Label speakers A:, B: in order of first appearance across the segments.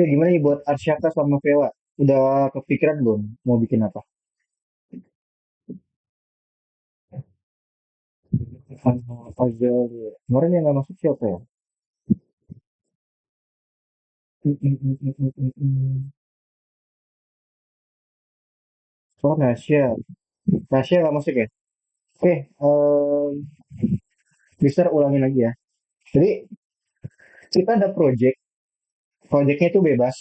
A: Oke, gimana nih buat Arsyaka sama Vela? Udah kepikiran belum mau bikin apa? Puzzle. Kemarin yang nggak masuk siapa ya? Mm, mm, mm, mm, mm, mm, mm. Oh, Nasya. Nasya nggak masuk ya? Oke, Mister ulangin lagi ya. Jadi kita ada project, projectnya itu bebas.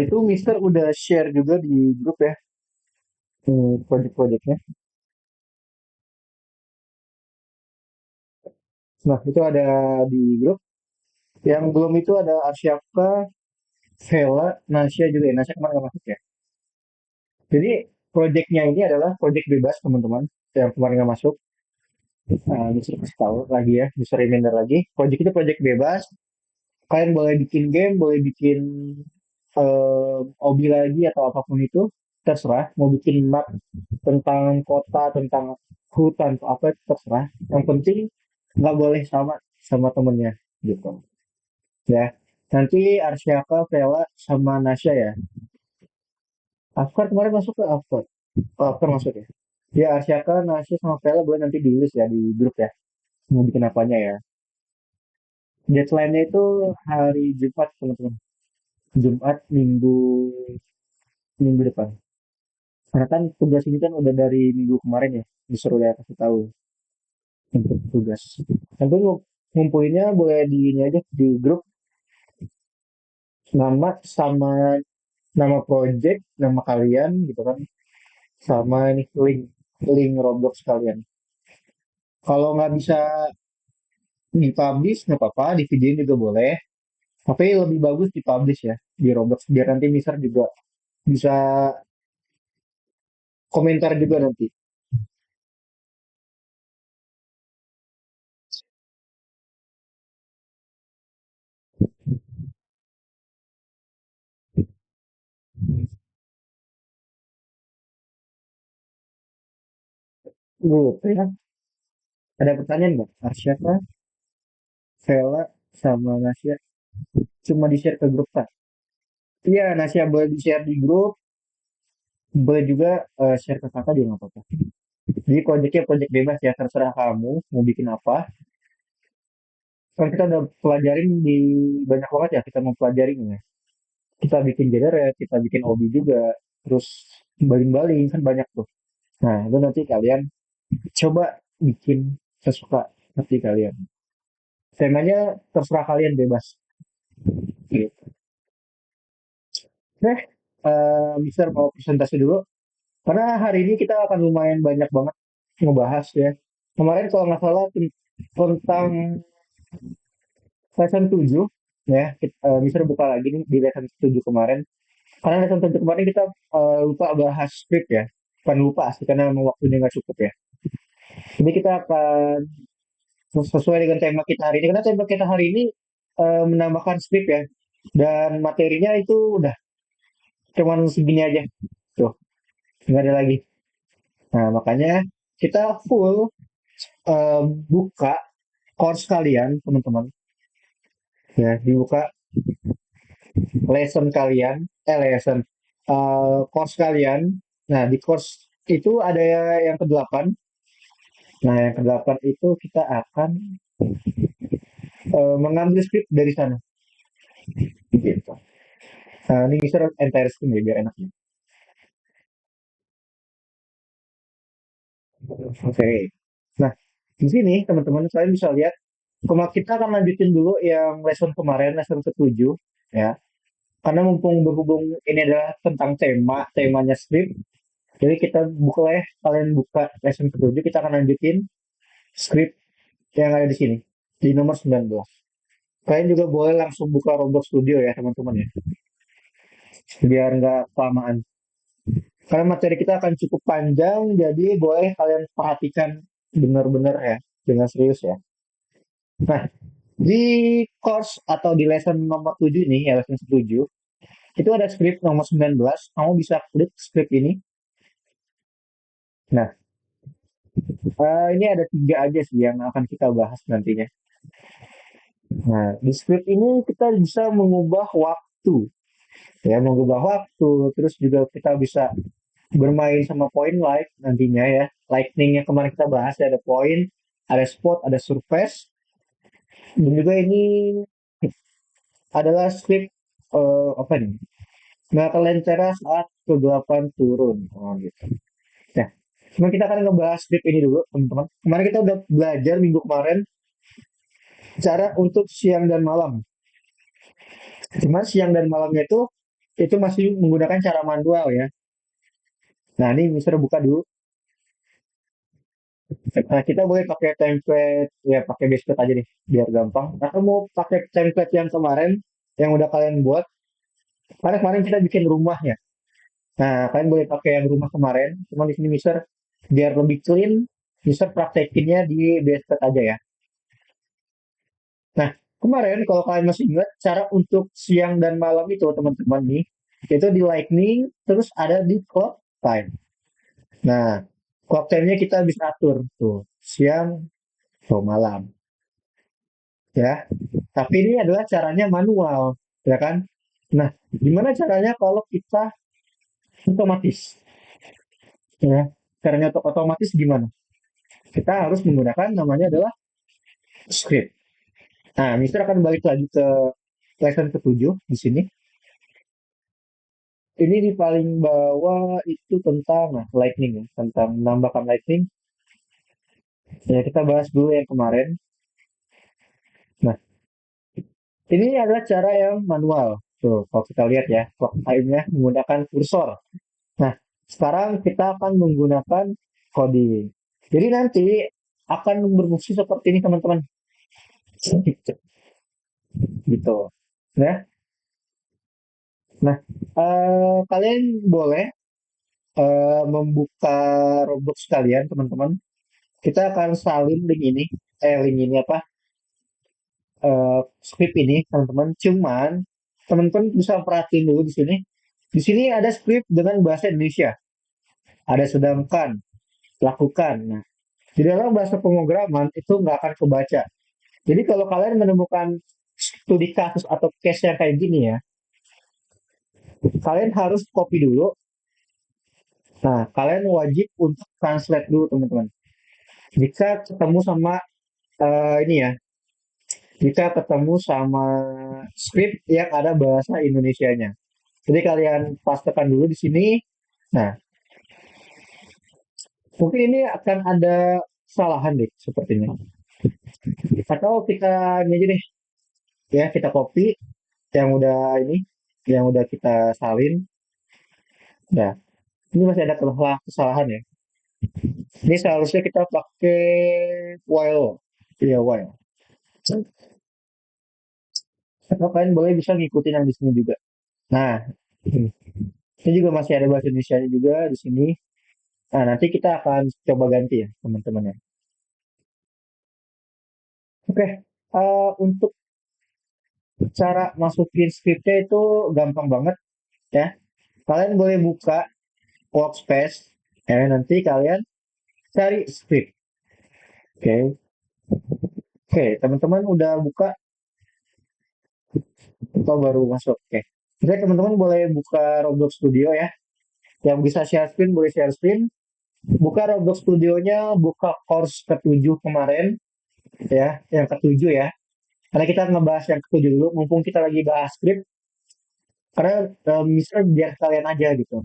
A: Itu Mister udah share juga di grup ya, project-projectnya. Nah, itu ada di grup. Yang belum itu ada Arsyaka, Vela, Nasya juga ya. Nasya kemarin nggak masuk ya. Jadi projectnya ini adalah project bebas teman-teman yang kemarin nggak masuk. Bisa kasih tahu lagi ya, bisa reminder lagi. Project itu project bebas. Kalian boleh bikin game, boleh bikin hobi lagi atau apapun itu, terserah. Mau bikin map tentang kota, tentang hutan atau apa itu terserah. Yang penting nggak boleh sama sama temennya gitu. Ya. Nanti Arsyaka, Vela, sama Nasya ya. Afkar kemarin masuk ke Afkar. Oh, Afkar masuk ya. Ya, Arsyaka, Nasya, sama Vela boleh nanti di list ya di grup ya. Mau bikin apanya ya. Deadline-nya itu hari Jumat, teman-teman. Jumat, minggu depan. Karena kan tugas ini kan udah dari minggu kemarin ya. Disuruh ya kasih tahu untuk tugas. Nanti ngumpulinnya boleh di ini aja di grup nama sama nama project, nama kalian gitu kan. Sama ini link link Roblox kalian. Kalau nggak bisa dipublish nggak apa-apa, di videoin juga boleh. Tapi lebih bagus dipublish ya di Roblox biar nanti Mister juga bisa komentar juga nanti. Grup ya. Ada pertanyaan nggak? Arsyaka, Vela, sama Nasya. Cuma di-share ke grup kan? Iya, Nasya boleh di-share di grup. Boleh juga share ke kakak juga nggak apa-apa. Jadi proyeknya proyek bebas ya, terserah kamu mau bikin apa. Kan kita udah pelajarin di banyak banget ya, kita mau pelajarin ya. Kita bikin genre, kita bikin hobi juga. Terus baling-baling kan banyak tuh. Nah, itu nanti kalian coba bikin sesuka hati kalian. Temanya terserah kalian bebas. Gitu. Oke, Mister mau presentasi dulu. Karena hari ini kita akan lumayan banyak banget ngebahas ya. Kemarin kalau nggak salah tentang lesson 7 ya, Mister buka lagi nih di lesson 7 kemarin. Karena lesson 7 kemarin kita lupa bahas script ya. Bukan lupa sih, karena memang waktunya nggak cukup ya. Jadi kita akan sesuai dengan tema kita hari ini. Karena tema kita hari ini menambahkan script ya. Dan materinya itu udah cuman segini aja. Tuh, nggak ada lagi. Nah, makanya kita full buka course kalian, teman-teman. Ya, dibuka lesson kalian, lesson, course kalian. Nah, di course itu ada yang ke-8. Nah, yang ke-8 itu kita akan mengambil script dari sana. Gitu. Nah, ini bisa entire screen ya, biar enak. Oke. Nah, di sini teman-teman kalian bisa lihat, kita akan lanjutin dulu yang lesson kemarin, lesson ke-7 ya. Karena mumpung berhubung ini adalah tentang temanya script, jadi kita buka ya, kalian buka lesson ke-7, kita akan lanjutin script yang ada di sini, di nomor 19. Kalian juga boleh langsung buka Roblox Studio ya teman-teman ya, biar nggak kelamaan. Karena materi kita akan cukup panjang, jadi boleh kalian perhatikan benar-benar ya, dengan serius ya. Nah, di course atau di lesson nomor 7 ini, ya lesson 7, itu ada script nomor 19, kamu bisa klik script ini. Nah, ini ada 3 aja sih yang akan kita bahas nantinya. Nah, di script ini kita bisa mengubah waktu waktu. Ya, mengubah waktu, terus juga kita bisa bermain sama point light nantinya ya. Lightning yang kemarin kita bahas ya, ada point, ada spot, ada surface, dan juga ini adalah script apa nih? Nggak kelentera saat kegelapan turun. Oh, gitu. Nah, cuma kita akan ngebahas script ini dulu, teman-teman. Kemarin kita udah belajar minggu kemarin cara untuk siang dan malam. Cuma siang dan malamnya itu masih menggunakan cara manual ya. Nah, ini Mister buka dulu. Nah, kita boleh pakai template, ya pakai base aja nih, biar gampang. Atau mau pakai template yang kemarin, yang udah kalian buat. Karena kemarin kita bikin rumah ya. Nah, kalian boleh pakai yang rumah kemarin. Cuma di sini Mister, biar lebih clean, Mister praktekinnya di base aja ya. Nah, kemarin kalau kalian masih ingat, cara untuk siang dan malam itu teman-teman nih, itu di lightning, terus ada di clock time. Nah, clock time-nya kita bisa atur tuh, siang atau malam ya. Tapi ini adalah caranya manual, ya kan? Nah, gimana caranya kalau kita otomatis? Ya, caranya untuk otomatis gimana? Kita harus menggunakan namanya adalah script. Nah, Mister akan balik lagi ke lesson ketujuh di sini. Ini di paling bawah itu tentang lightning ya, tentang menambahkan lightning. Ya, kita bahas dulu yang kemarin. Nah, ini adalah cara yang manual. Tuh, kalau kita lihat ya, clock time-nya menggunakan kursor. Nah, sekarang kita akan menggunakan coding. Jadi nanti akan berfungsi seperti ini teman-teman. Gitu. Nah, nah kalian boleh membuka Roblox kalian teman-teman. Kita akan salin link ini apa? Script ini teman-teman. Cuman teman-teman bisa perhatiin dulu di sini. Di sini ada script dengan bahasa Indonesia. Ada sedangkan, lakukan. Nah, di dalam bahasa pemrograman itu nggak akan kebaca. Jadi kalau kalian menemukan studi kasus atau case yang kayak gini ya, kalian harus copy dulu. Nah, kalian wajib untuk translate dulu teman-teman. Jika ketemu sama ini ya, jika ketemu sama script yang ada bahasa Indonesianya. Jadi kalian pastekan dulu di sini. Nah, mungkin ini akan ada kesalahan deh sepertinya. Atau kita ini aja deh, ya kita copy yang udah ini, yang udah kita salin. Nah, ini masih ada kesalahan ya. Ini seharusnya kita pakai while. Iya, while. Atau kalian boleh bisa ngikutin yang di sini juga. Nah, ini juga masih ada bahasa Indonesia juga di sini. Nah, nanti kita akan coba ganti ya, teman-teman ya. Oke, untuk cara masukin scriptnya itu gampang banget ya. Kalian boleh buka workspace, ya nanti kalian cari script. Oke, oke, teman-teman udah buka atau baru masuk? Oke, oke, teman-teman boleh buka Roblox Studio ya. Yang bisa share screen boleh share screen. Buka Roblox Studionya, buka course ketujuh kemarin ya, yang ketujuh ya. Karena kita ngebahas yang ketujuh dulu, mumpung kita lagi bahas script, karena misalnya biar kalian aja gitu.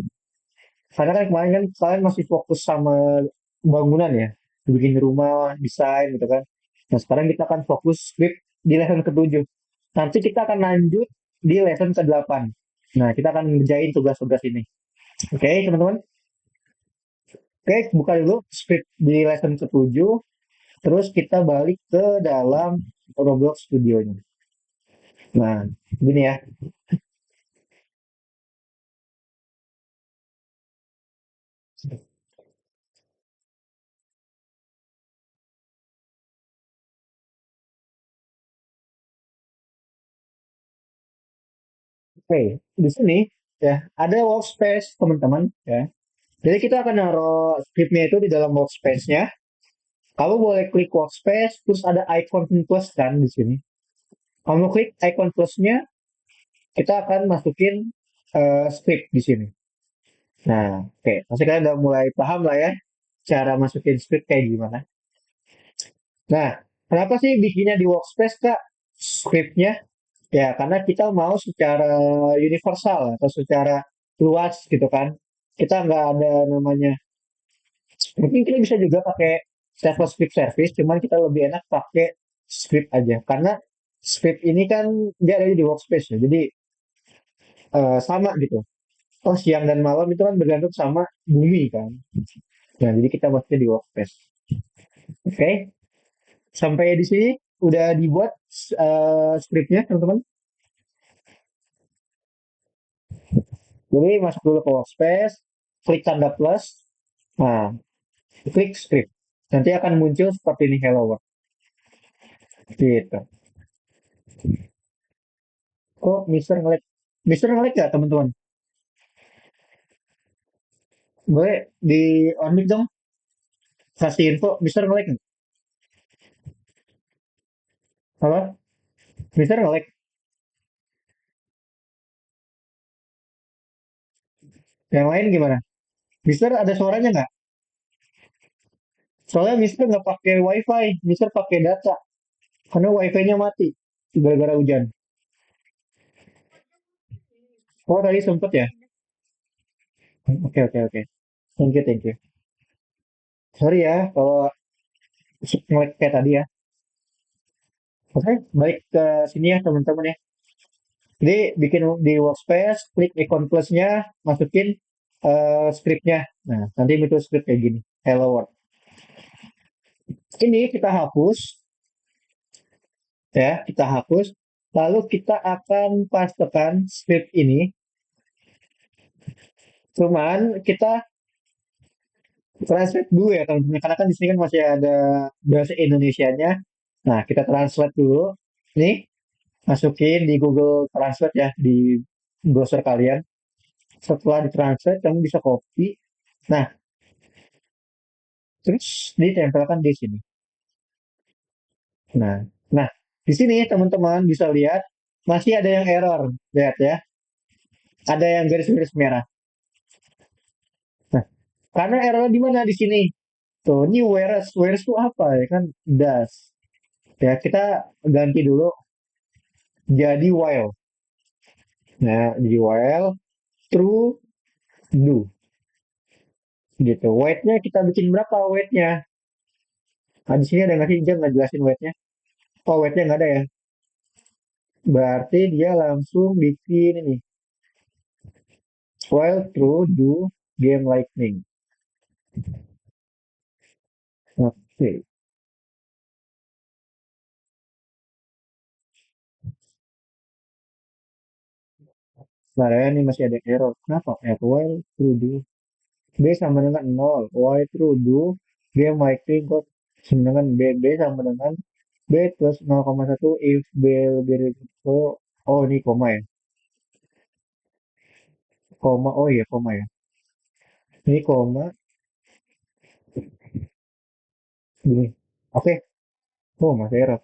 A: Karena kan kemarin kan kalian masih fokus sama bangunan ya, bikin rumah, desain gitu kan. Nah sekarang kita akan fokus script di lesson ketujuh. Nanti kita akan lanjut di lesson ke-8. Nah kita akan ngerjain tugas-tugas ini. Oke teman-teman. Oke buka dulu script di lesson ketujuh. Terus kita balik ke dalam Roblox Studionya. Nah gini ya. Oke, di sini ya ada workspace teman-teman ya. Jadi kita akan naruh scriptnya itu di dalam workspace-nya. Kamu boleh klik workspace, terus ada icon plus kan di sini. Kamu klik icon plusnya, kita akan masukin script di sini. Nah, oke, pasti kalian udah mulai paham lah ya cara masukin script kayak gimana. Nah, kenapa sih bikinnya di workspace Kak? Scriptnya ya karena kita mau secara universal atau secara luas gitu kan. Kita nggak ada namanya. Mungkin kita bisa juga pakai server script service, cuman kita lebih enak pakai script aja karena script ini kan dia ada di workspace ya. Jadi sama gitu. Oh, siang dan malam itu kan bergantung sama bumi kan. Nah, jadi kita pakai di workspace. Oke, sampai di sini udah dibuat scriptnya teman-teman. Jadi masuk dulu ke workspace, klik tanda plus, nah klik script. Nanti akan muncul seperti ini hello world. Gitu. Kok Mister ngelag? Mister ngelag gak teman-teman? Boleh di on mic dong, kasih info. Mister ngelag nggak? Halo? Mister ngelag? Yang lain gimana? Mister ada suaranya nggak? Soalnya Mister nggak pakai wifi, Mister pakai data. Karena wifi-nya mati. Gara-gara hujan. Oh tadi sempet ya? Oke oke oke. Thank you thank you. Sorry ya kalau ngelag kayak tadi ya. Oke, balik ke sini ya teman-teman ya. Jadi bikin di workspace, klik icon plusnya, masukin scriptnya. Nah, nanti muncul script kayak gini. Hello world. Ini kita hapus, ya, kita hapus. Lalu kita akan pastekan script ini. Cuman kita translate dulu ya teman-teman. Karena kan di sini kan masih ada bahasa Indonesianya. Nah, kita translate dulu. Nih, masukin di Google Translate ya, di browser kalian. Setelah ditranslate, kamu bisa copy. Nah, terus ditempelkan di sini. Nah, nah di sini teman-teman bisa lihat masih ada yang error. Lihat ya, ada yang garis-garis merah. Nah, karena error di mana di sini? Tuh, ini whereas itu apa ya kan? Does. Ya, kita ganti dulu jadi while. Nah, jadi while true do gitu. Weight-nya kita bikin berapa weight-nya? Nah, di sini ada nggak sih? Dia nggak jelasin weight-nya. Oh, weight-nya nggak ada ya. Berarti dia langsung bikin ini. While true do game lightning. Oke. Nah, ya, ini masih ada error. Kenapa? While true do B sama dengan 0. While true do game lightning kok sama dengan B. B sama dengan B plus 0,1 if B lebih dari oh, oh ini koma ya. Koma, oh iya koma ya. Ini koma, gini. Oke, oh masih error.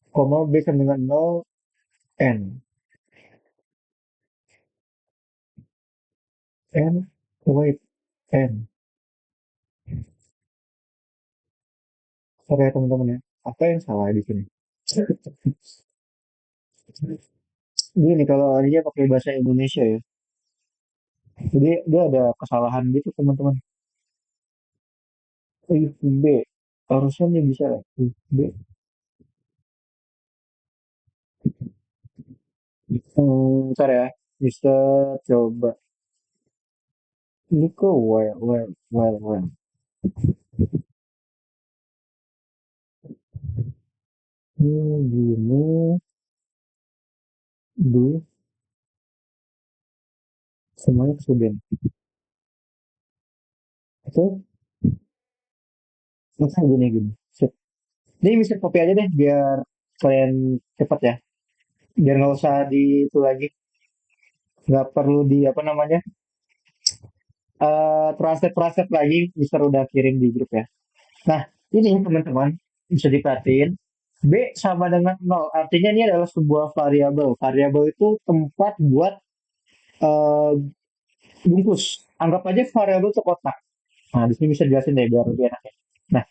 A: Koma B sama dengan 0, N. N, wait, N. Sorry ya teman-teman ya. Apa yang salah di sini? Gini kalau dia pakai bahasa Indonesia ya. Jadi dia ada kesalahan gitu teman-teman. If B. Harusnya dia bisa lah. If B. Ntar ya. Bisa coba. Ini kok well. Ini gini. Do. Semuanya kesudahan. Itu. Masa gini. Sip. Ini bisa copy aja deh. Biar kalian cepat ya. Biar nggak usah di itu lagi. Nggak perlu di apa namanya. Translate lagi. Mister udah kirim di grup ya. Nah, ini teman-teman. Bisa diperhatiin. B sama dengan nol. Artinya ini adalah sebuah variabel. Variabel itu tempat buat eh, bungkus. Anggap aja variabel itu kotak. Nah, di sini bisa jelasin deh biar lebih enak ya. Nah,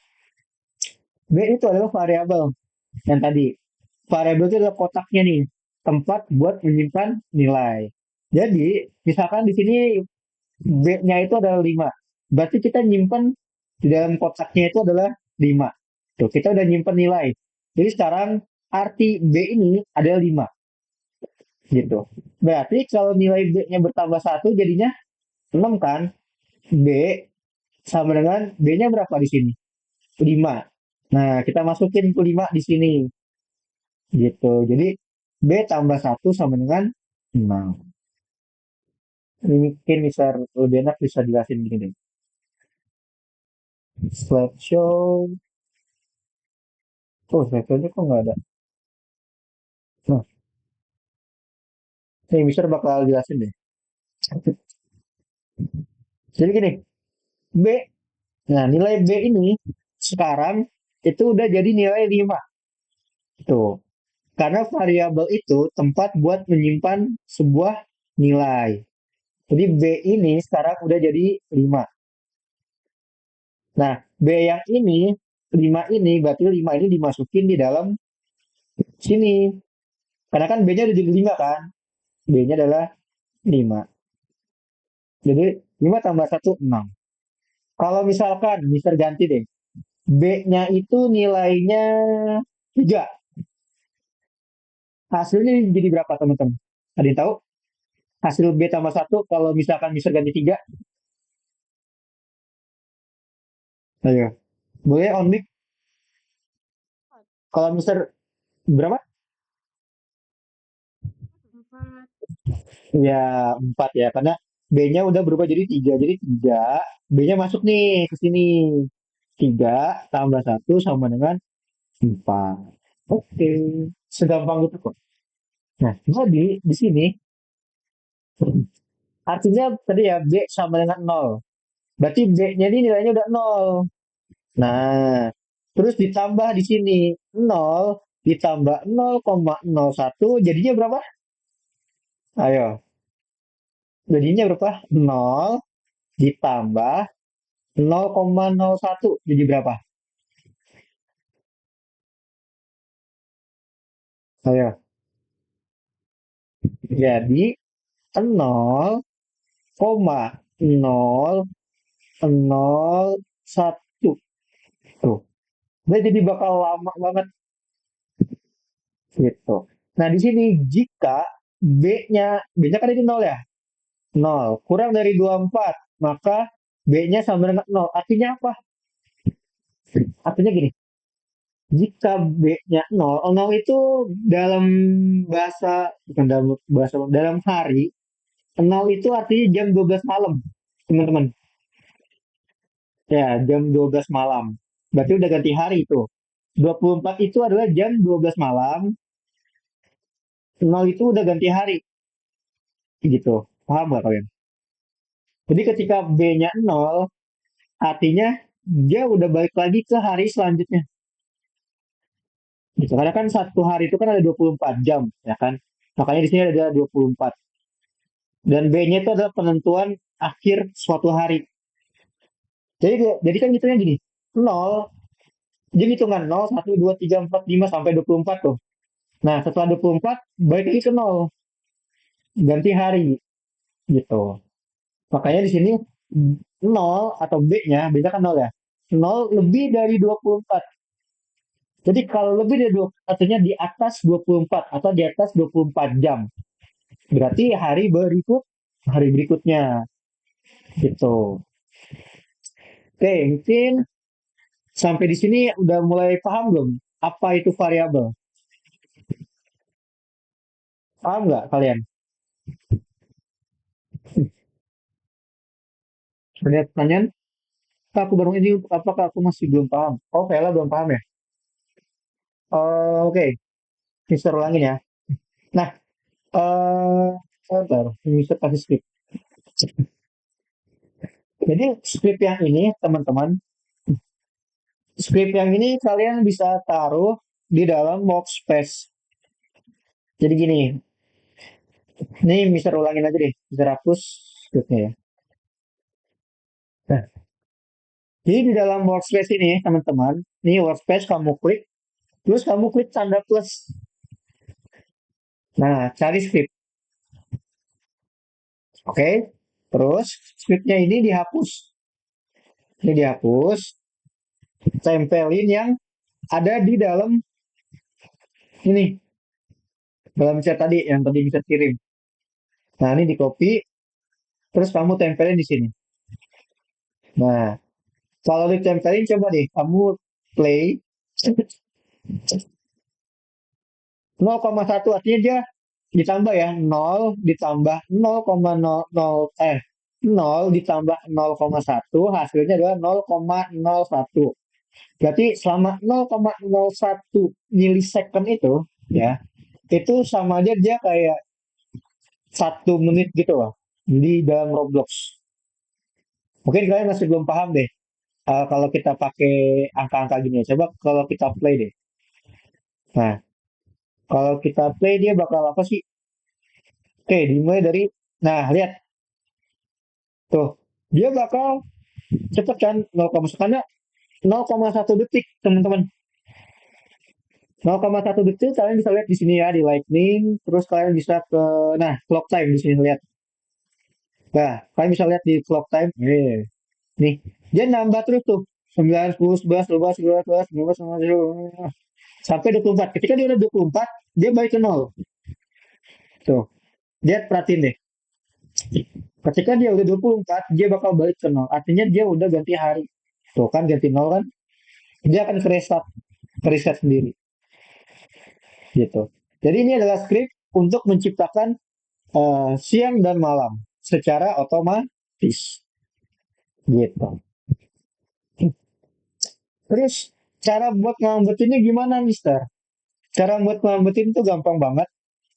A: B itu adalah variabel yang tadi. Variabel itu adalah kotaknya nih, tempat buat menyimpan nilai. Jadi, misalkan di sini B-nya itu adalah 5. Berarti kita nyimpan di dalam kotaknya itu adalah 5. Tuh, kita udah nyimpan nilai. Jadi sekarang arti B ini adalah 5 gitu. Berarti kalau nilai B-nya bertambah satu jadinya 6 kan? B sama dengan B-nya berapa di sini? 5. Nah, kita masukin ke 5 di sini gitu. Jadi B tambah satu sama dengan 6. Ini mungkin bisa lebih enak bisa jelasin gini deh. Slideshow. Oh, slideshow-nya kok nggak ada? Nah, ini bisa bakal jelasin deh. Jadi gini, B. Nah, nilai B ini sekarang itu udah jadi nilai 5. Tuh. Karena variabel itu tempat buat menyimpan sebuah nilai. Jadi B ini sekarang udah jadi 5. Nah, B yang ini, 5 ini, berarti 5 ini dimasukin di dalam sini. Karena kan B-nya udah jadi 5 kan? B-nya adalah 5. Jadi 5 tambah satu 6. Kalau misalkan, Mister ganti deh. B-nya itu nilainya 3. Hasilnya jadi berapa teman-teman? Ada yang tahu? Hasil B tambah satu kalau misalkan Mister ganti 3. Ayo. Boleh on mic. Kalau Mister berapa? Ya 4 ya. Karena B-nya udah berubah jadi 3. Jadi 3. B-nya masuk nih ke sini. 3 tambah satu sama dengan 4. Oke. Segampang itu kok. Nah, jadi di sini artinya tadi ya B sama dengan nol. Berarti B-nya ini nilainya udah nol. Nah, terus ditambah di sini nol ditambah 0,01 jadinya berapa? Ayo, jadinya berapa? Nol ditambah 0,01 jadi berapa? Ayo, jadi 0,0001 tuh. Nah, jadi bakal lama banget gitu. Nah, di sini jika B-nya kan ini nol ya? Nol kurang dari 24 maka B-nya sama dengan nol. Artinya apa? Artinya gini, jika B-nya nol, nol itu dalam bahasa, bukan dalam bahasa, dalam hari, nol itu artinya jam 12 malam, teman-teman. Ya, jam 12 malam. Berarti udah ganti hari itu. 24 itu adalah jam 12 malam, nol itu udah ganti hari, gitu. Paham gak kalian? Jadi ketika B-nya nol, artinya dia udah balik lagi ke hari selanjutnya. Gitu. Karena kan satu hari itu kan ada 24 jam, ya kan? Makanya di sini ada 24. Dan B-nya itu adalah penentuan akhir suatu hari. Jadi kan hitungnya gini. Nol, jadi hitungan nol, satu, 2, 3, 4, 5 sampai 24 tuh. Nah, setelah 24 balik lagi ke nol, ganti hari gitu. Makanya di sini nol atau B-nya, B-nya kan nol ya. Nol lebih dari 24. Jadi kalau lebih dari 24, artinya di atas 24 atau di atas 24 jam. Berarti hari berikutnya gitu. Oke, mungkin sampai di sini udah mulai paham belum? Apa itu variabel? Paham nggak kalian? Ada pertanyaan? Kak, aku baru ini untuk apa? Kak, aku masih belum paham. Oh, Vela belum paham ya? Oh, oke, Mister ulangin ya. Nah, sebentar, Mister kasih script. Jadi script yang ini, teman-teman, script yang ini kalian bisa taruh. di dalam workspace. Jadi gini, ini Mister ulangin aja deh, Mister hapus scriptnya ya. Nah, jadi di dalam workspace ini teman-teman, ini workspace kamu klik, terus kamu klik tanda plus. Nah, cari script, oke? Terus scriptnya ini dihapus, tempelin yang ada di dalam ini, dalam chat tadi yang tadi bisa kirim. Nah, ini di copy, terus kamu tempelin di sini. Nah, kalau ditempelin coba deh, kamu play 0,1 artinya dia ditambah ya 0 ditambah 0,00 0 ditambah 0,1 hasilnya adalah 0,01. Berarti selama 0,01 milisecond itu ya itu sama aja dia kayak 1 menit gitu loh di dalam Roblox. Mungkin kalian masih belum paham deh. Kalau kita pakai angka-angka gini ya. Coba kalau kita play deh. Nah, kalau kita play dia bakal apa sih? Oke, dimulai dari, nah lihat tuh, dia bakal cepet kan 0, karena 0,1 detik teman-teman. 0,1 detik kalian bisa lihat di sini ya di lightning, terus kalian bisa ke, nah clock time di sini lihat. Nah, kalian bisa lihat di clock time. Nih, dia nambah terus tuh. 9, 10, 11, 12, 13, 14, 15, 16, sampai 24. Ketika dia udah 24, dia balik ke nol. Tuh, dia perhatiin deh. Ketika dia udah 24, dia bakal balik ke nol. Artinya dia udah ganti hari. Tuh kan ganti nol kan, dia akan ke reset sendiri gitu. Jadi ini adalah script untuk menciptakan siang dan malam secara otomatis gitu. Terus cara buat ngelambetinnya gimana, Mister? Cara buat ngelambetin itu gampang banget.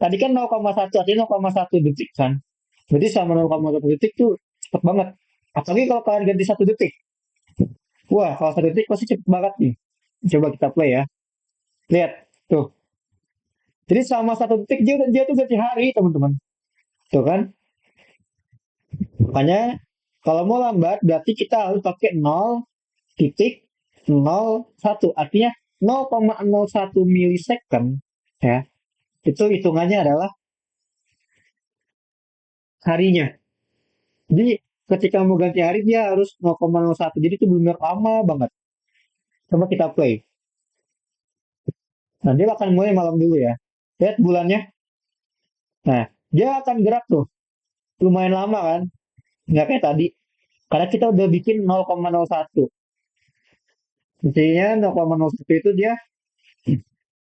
A: Tadi kan 0,1 artinya 0,1 detik kan. Berarti sama 0,1 detik tuh cepet banget. Apalagi kalau kalian ganti 1 detik. Wah, kalau 1 detik pasti cepet banget nih. Coba kita play ya. Lihat, tuh. Jadi sama 1 detik dia tuh ganti hari, teman-teman. Tuh kan? Makanya kalau mau lambat berarti kita harus pakai 0,01. Artinya 0,01 milisecond ya. Itu hitungannya adalah harinya. Jadi ketika mau ganti hari dia harus 0,01. Jadi itu benar lama banget. Coba kita play. Nah, dia akan mulai malam dulu ya. Lihat bulannya. Nah, dia akan gerak tuh. Lumayan lama kan? Nggak kayak tadi. Karena kita udah bikin 0,01. Intinya 0,01 itu dia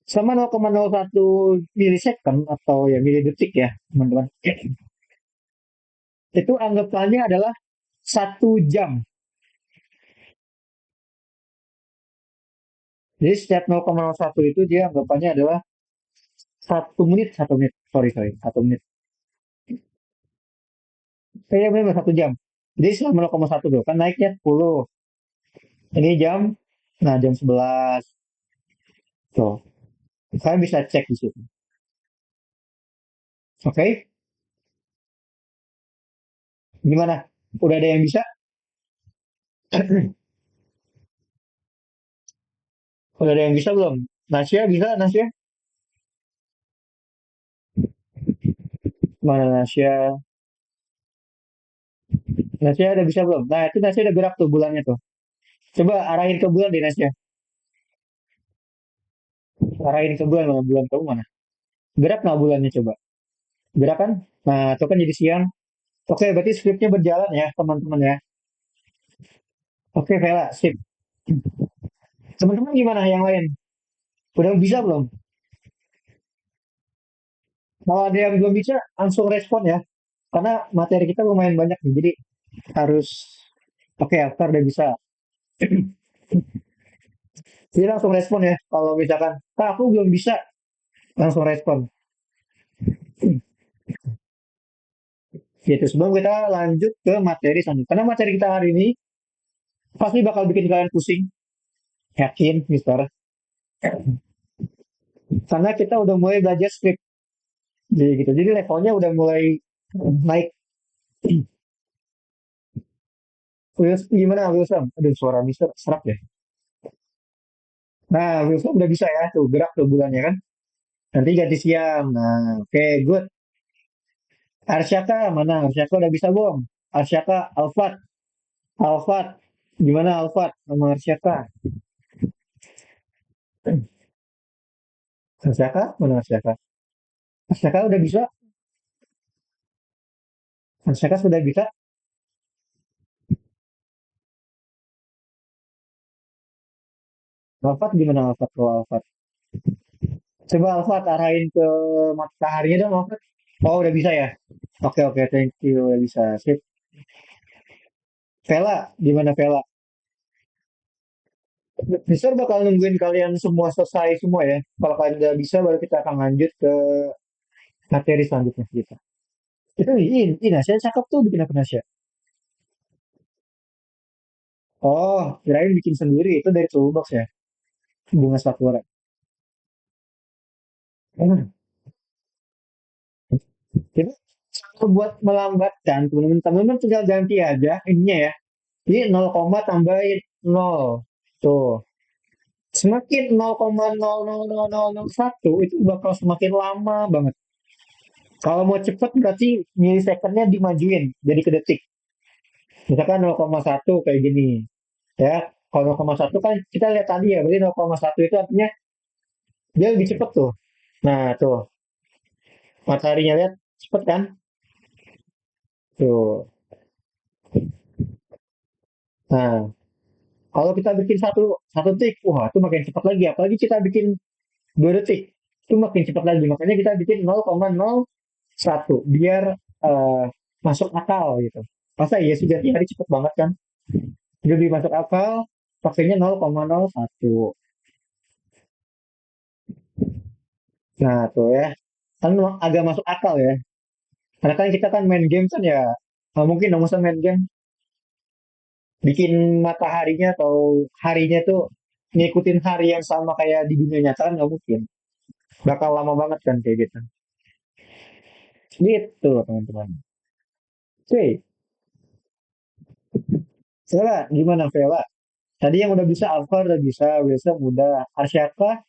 A: sama 0,01 milisecond atau ya milidetik ya, teman-teman. Itu anggapannya adalah 1 jam. Jadi setiap 0,01 itu dia anggapannya adalah 1 menit, 1 menit. Sorry, sorry, 1 menit. Saya memang 1 jam. Jadi selama 0,1 tuh kan naiknya 10. Ini jam, nah jam 11. Tuh, kalian bisa cek di situ. Oke, gimana? Udah ada yang bisa? Udah ada yang bisa belum? Nasya bisa, Nasya? Mana Nasya? Nasya ada bisa belum? Nah, itu Nasya udah gerak tuh bulannya tuh. Coba arahin ke bulan deh Nasya. Arahin ke bulan, mana bulan kamu mana? Gerak nggak bulannya coba? Gerak kan? Nah, itu kan jadi siang. Oke, berarti skripnya berjalan ya, teman-teman ya. Oke, Vela, sip. Teman-teman gimana yang lain? Udah bisa belum? Kalau ada yang belum bisa, langsung respon ya. Karena materi kita lumayan banyak nih, jadi harus oke, after udah bisa. Jadi langsung respon ya. Kalau misalkan, Kak aku belum bisa, langsung respon. Gitu. Sebelum kita lanjut ke materi selanjutnya. Karena materi kita hari ini pasti bakal bikin kalian pusing. Yakin, Mister. Karena kita udah mulai belajar script. Jadi gitu. Jadi levelnya udah mulai naik. Gimana Wilson? Aduh, suara Mister serak ya. Nah, Wilson udah bisa ya, tuh gerak tuh bulannya kan. Nanti ganti siang. Nah, oke, good. Arsyaka mana? Arsyaka udah bisa belum? Arsyaka, Alfat, Alfat. Gimana Alfat sama Arsyaka? Arsyaka, mana Arsyaka? Arsyaka udah bisa? Arsyaka sudah bisa? Alfat gimana Alfat kalau Alfat? Coba Alfat arahin ke mataharinya dong Alfat. Oh, udah bisa ya? Oke, oke, thank you. Udah bisa. Sip. Vela, gimana Vela? Mister bakal nungguin kalian semua selesai semua ya. Kalau kalian udah bisa, baru kita akan lanjut ke materi selanjutnya kita. Itu ini Nasya cakep tuh bikin apa Nasya? Oh, kirain bikin sendiri. Itu dari Toolbox ya? Bunga Sakura. Hmm. Itu cara buat melambatkan, teman-teman tinggal ganti aja ininya ya. Jadi 0, tambahin 0. Tuh. Semakin 0,00001 itu bakal semakin lama banget. Kalau mau cepet berarti milisecondnya dimajuin jadi ke detik. Misalkan 0,1 kayak gini. Ya, kalau 0,1 kan kita lihat tadi ya, berarti 0,1 itu artinya dia lebih cepet tuh. Nah, tuh, mataharinya lihat cepet kan? Tuh. Nah, kalau kita bikin satu satu detik, wah itu makin cepat lagi. Apalagi kita bikin 2 detik, itu makin cepat lagi. Makanya kita bikin 0,01 biar eh, masuk akal gitu. Masa iya sih ganti hari cepet banget kan? Jadi masuk akal, pakainya 0,01. Nah tuh ya, kan agak masuk akal ya. Karena kan kita kan main game kan ya, nggak mungkin dong masa main game bikin mataharinya atau harinya tuh ngikutin hari yang sama kayak di dunia nyata kan nggak mungkin. Bakal lama banget kan kayak gitu. Gitu teman-teman. Oke, Vela, gimana Vela? Tadi yang udah bisa Alfa udah bisa, Wilson udah, Arsyaka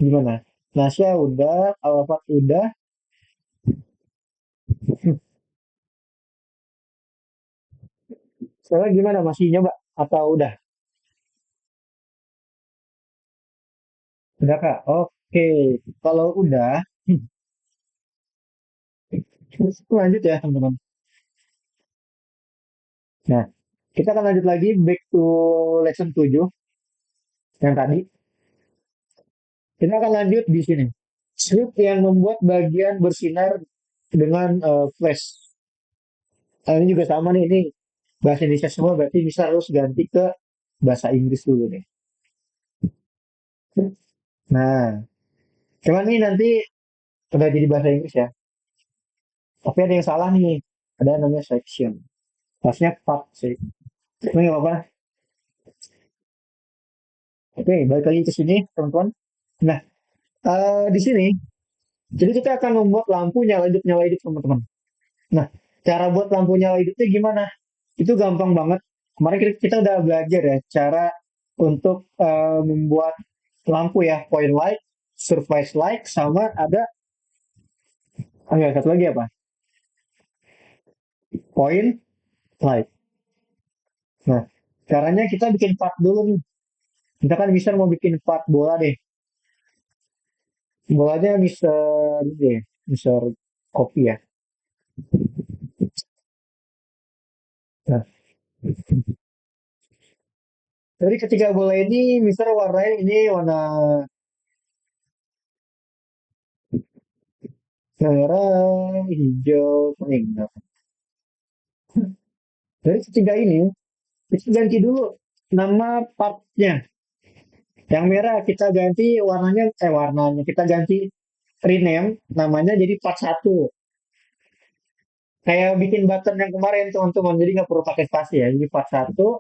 A: gimana? Nasya udah, Alfa udah. Sekarang gimana? Masih nyoba atau udah? Udah Kak? Oke, kalau udah, lanjut ya teman-teman. Nah, kita akan lanjut lagi back to lesson 7 yang tadi. Kita akan lanjut di sini. Script yang membuat bagian bersinar dengan flash. Nah, ini juga sama nih, ini bahasa Indonesia semua berarti bisa harus ganti ke bahasa Inggris dulu nih. Nah, cuman nih nanti udah jadi bahasa Inggris ya. Tapi ada yang salah nih. Ada yang namanya section. Harusnya part sih. Ini nggak apa-apa. Oke, balik lagi ke sini, teman-teman. Nah, di sini, jadi kita akan membuat lampu nyala hidup, teman-teman. Nah, cara buat lampu nyala hidupnya gimana? Itu gampang banget. Kemarin kita udah belajar ya, cara untuk membuat lampu ya, point light, surface light, sama ada, enggak, satu lagi apa? Point light. Nah, caranya kita bikin part dulu nih. Kita kan bisa mau bikin part bola deh. Bolanya Mister, deh, Mister Kopi ya. Nah, jadi ketika bola ini, Mister warnanya ini warna merah, hijau, kuning. Nah, dari ketiga ini, kita ganti dulu nama partnya. Yang merah kita ganti warnanya kita ganti rename namanya jadi part satu. Kayak bikin button yang kemarin teman-teman, jadi nggak perlu pakai spasi ya. Jadi part satu.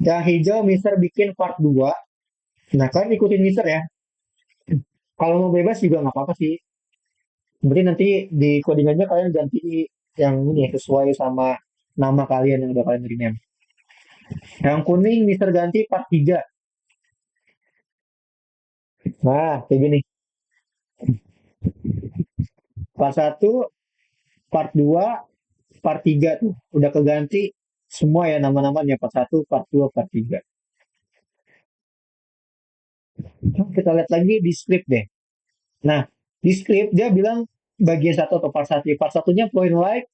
A: Yang hijau Mister bikin part 2. Nah, kan ikutin Mister ya. Kalau mau bebas juga nggak apa-apa sih. Berarti nanti di codingannya kalian ganti yang ini ya, sesuai sama nama kalian yang udah kalian rename. Yang kuning Mister ganti part 3. Nah, kayak gini. Part satu, part 2, part 3 tuh. Udah keganti semua ya nama-namanya. Part satu, part 2, part 3. Nah, kita lihat lagi di script deh. Nah, di script dia bilang bagian satu atau part satu. Part satunya point light,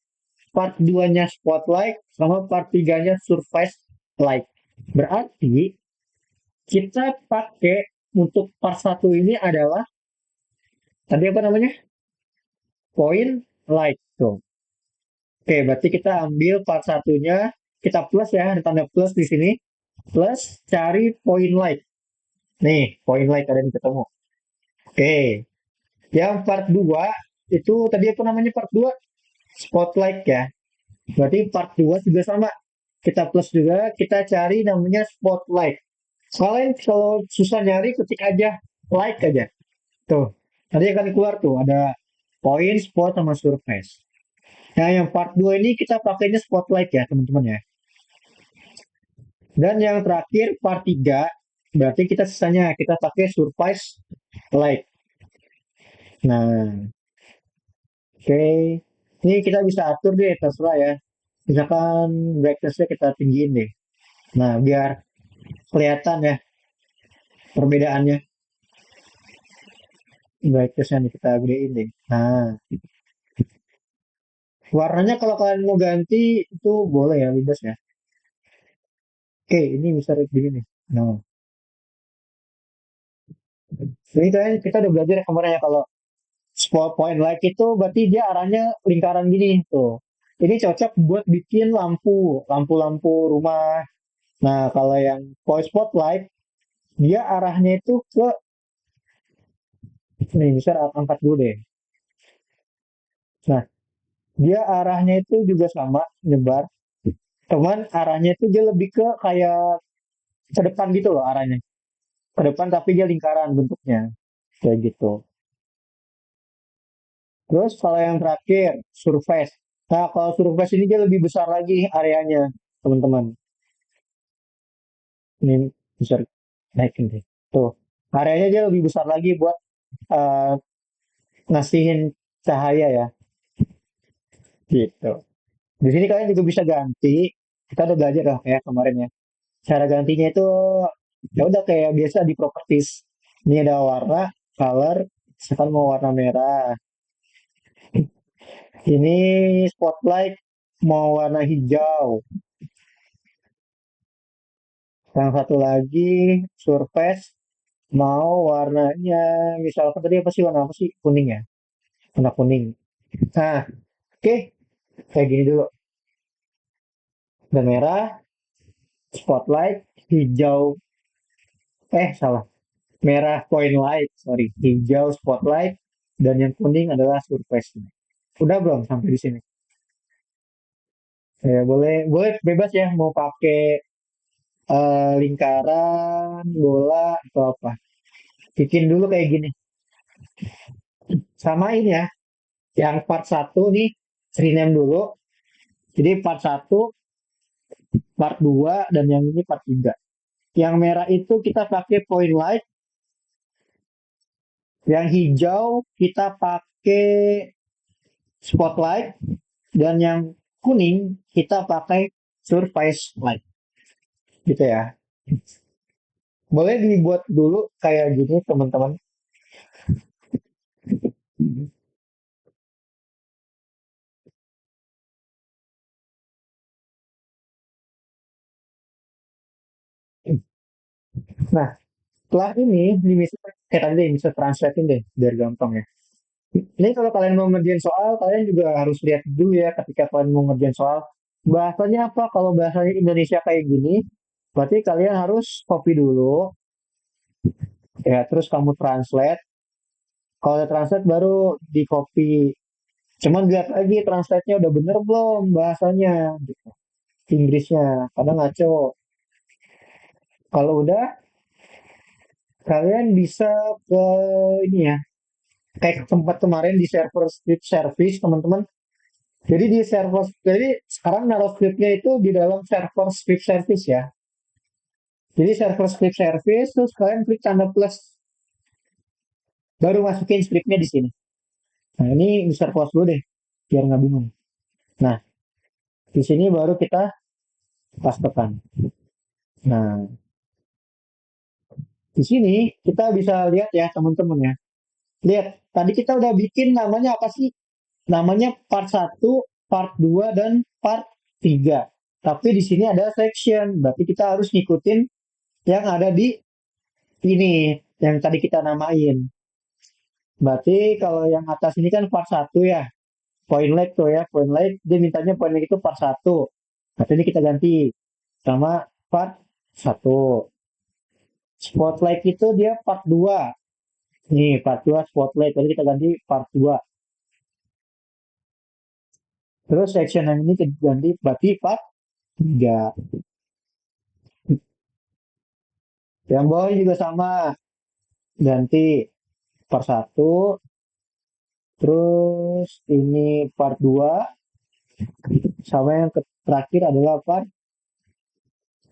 A: part 2-nya spotlight, sama part 3-nya surface light. Berarti kita pakai untuk part satu ini adalah tadi apa namanya? Point light tuh. Oke, berarti kita ambil part satunya, kita plus ya, ada tanda plus di sini. Plus cari point light. Nih, point light ada nih ketemu. Oke, yang part 2 itu tadi apa namanya part 2? Spotlight ya. Berarti part 2 juga sama. Kita plus juga, kita cari namanya spotlight. Kalian kalau susah nyari, ketik aja light aja. Tuh, nanti akan keluar tuh ada point, spot, sama surface. Nah, yang part 2 ini kita pakainya spotlight ya, teman-teman ya. Dan yang terakhir part 3 berarti kita sisanya kita pakai surface light. Nah, oke. Ini kita bisa atur deh, terserah ya. Misalkan brightness-nya kita tinggiin deh. Nah, biar kelihatan ya perbedaannya. Brightness-nya nih kita gedein deh. Nah, warnanya kalau kalian mau ganti itu boleh ya, bebas ya. Oke, ini bisa begini nih. Nah, jadi kalian kita udah belajar ya kemarin ya kalau spot point light itu berarti dia arahnya lingkaran gini tuh. Ini cocok buat bikin lampu, lampu-lampu rumah. Nah, kalau yang point spotlight dia arahnya itu ke nih, bisa angkat dulu deh. Nah, dia arahnya itu juga sama nyebar, cuman arahnya itu dia lebih ke kayak ke depan gitu loh arahnya. Ke depan tapi dia lingkaran bentuknya. Kayak gitu. Terus kalau yang terakhir, surface. Nah, kalau surface ini dia lebih besar lagi areanya, teman-teman. Ini bisa naikin deh. Tuh, areanya dia lebih besar lagi buat eh, ngasihin cahaya ya, gitu. Di sini kalian juga bisa ganti. Kita udah belajar lah ya kemarin ya. Cara gantinya itu ya udah kayak biasa di properties. Ini ada warna, color, misalkan mau warna merah. Ini spotlight mau warna hijau. Yang satu lagi surface mau warnanya misalkan tadi apa sih warna apa sih? Kuning ya. Warna kuning. Nah, oke, kayak gini dulu. Ada merah, spotlight, hijau, salah. Merah point light, sorry. Hijau spotlight, dan yang kuning adalah surface. Udah belum sampai di sini? Ya, boleh, boleh bebas ya mau pakai lingkaran, bola, atau apa. Bikin dulu kayak gini. Samain ya, yang part satu nih, rename dulu. Jadi part satu, part 2 dan yang ini part 3. Yang merah itu kita pakai point light, yang hijau kita pakai spotlight, dan yang kuning kita pakai surface light. Gitu ya. Boleh dibuat dulu kayak gini teman-teman. Nah, setelah ini bisa kayak tadi deh, bisa translatein deh biar gampang ya. Ini kalau kalian mau ngerjain soal, kalian juga harus lihat dulu ya ketika kalian mau ngerjain soal. Bahasanya apa? Kalau bahasanya Indonesia kayak gini, berarti kalian harus copy dulu, ya, terus kamu translate. Kalau udah translate baru di copy. Cuman lihat lagi translate-nya udah bener belum bahasanya, gitu. Inggrisnya, kadang ngaco. Kalau udah, Kalian bisa ke ini ya, kayak tempat kemarin di server script service teman-teman. Jadi sekarang naruh scriptnya itu di dalam server script service ya. Jadi server script service terus kalian klik tanda plus baru masukin scriptnya di sini. Nah ini bisa close dulu deh biar nggak bingung. Nah di sini baru kita pastekan. Nah di sini kita bisa lihat ya teman-teman ya. Lihat tadi kita udah bikin namanya apa sih? Namanya part satu, part 2 dan part 3. Tapi di sini ada section, berarti kita harus ngikutin yang ada di ini yang tadi kita namain. Berarti kalau yang atas ini kan part satu ya. Point lag tuh ya, point lag dia mintanya point lag itu part satu. Nah, ini kita ganti sama part satu. Spotlight itu dia part 2. Nih, part 2 spotlight. Jadi kita ganti part 2. Terus section yang ini kita ganti berarti part 3. Yang bawah juga sama. Ganti part satu. Terus ini part 2. Sama yang terakhir adalah part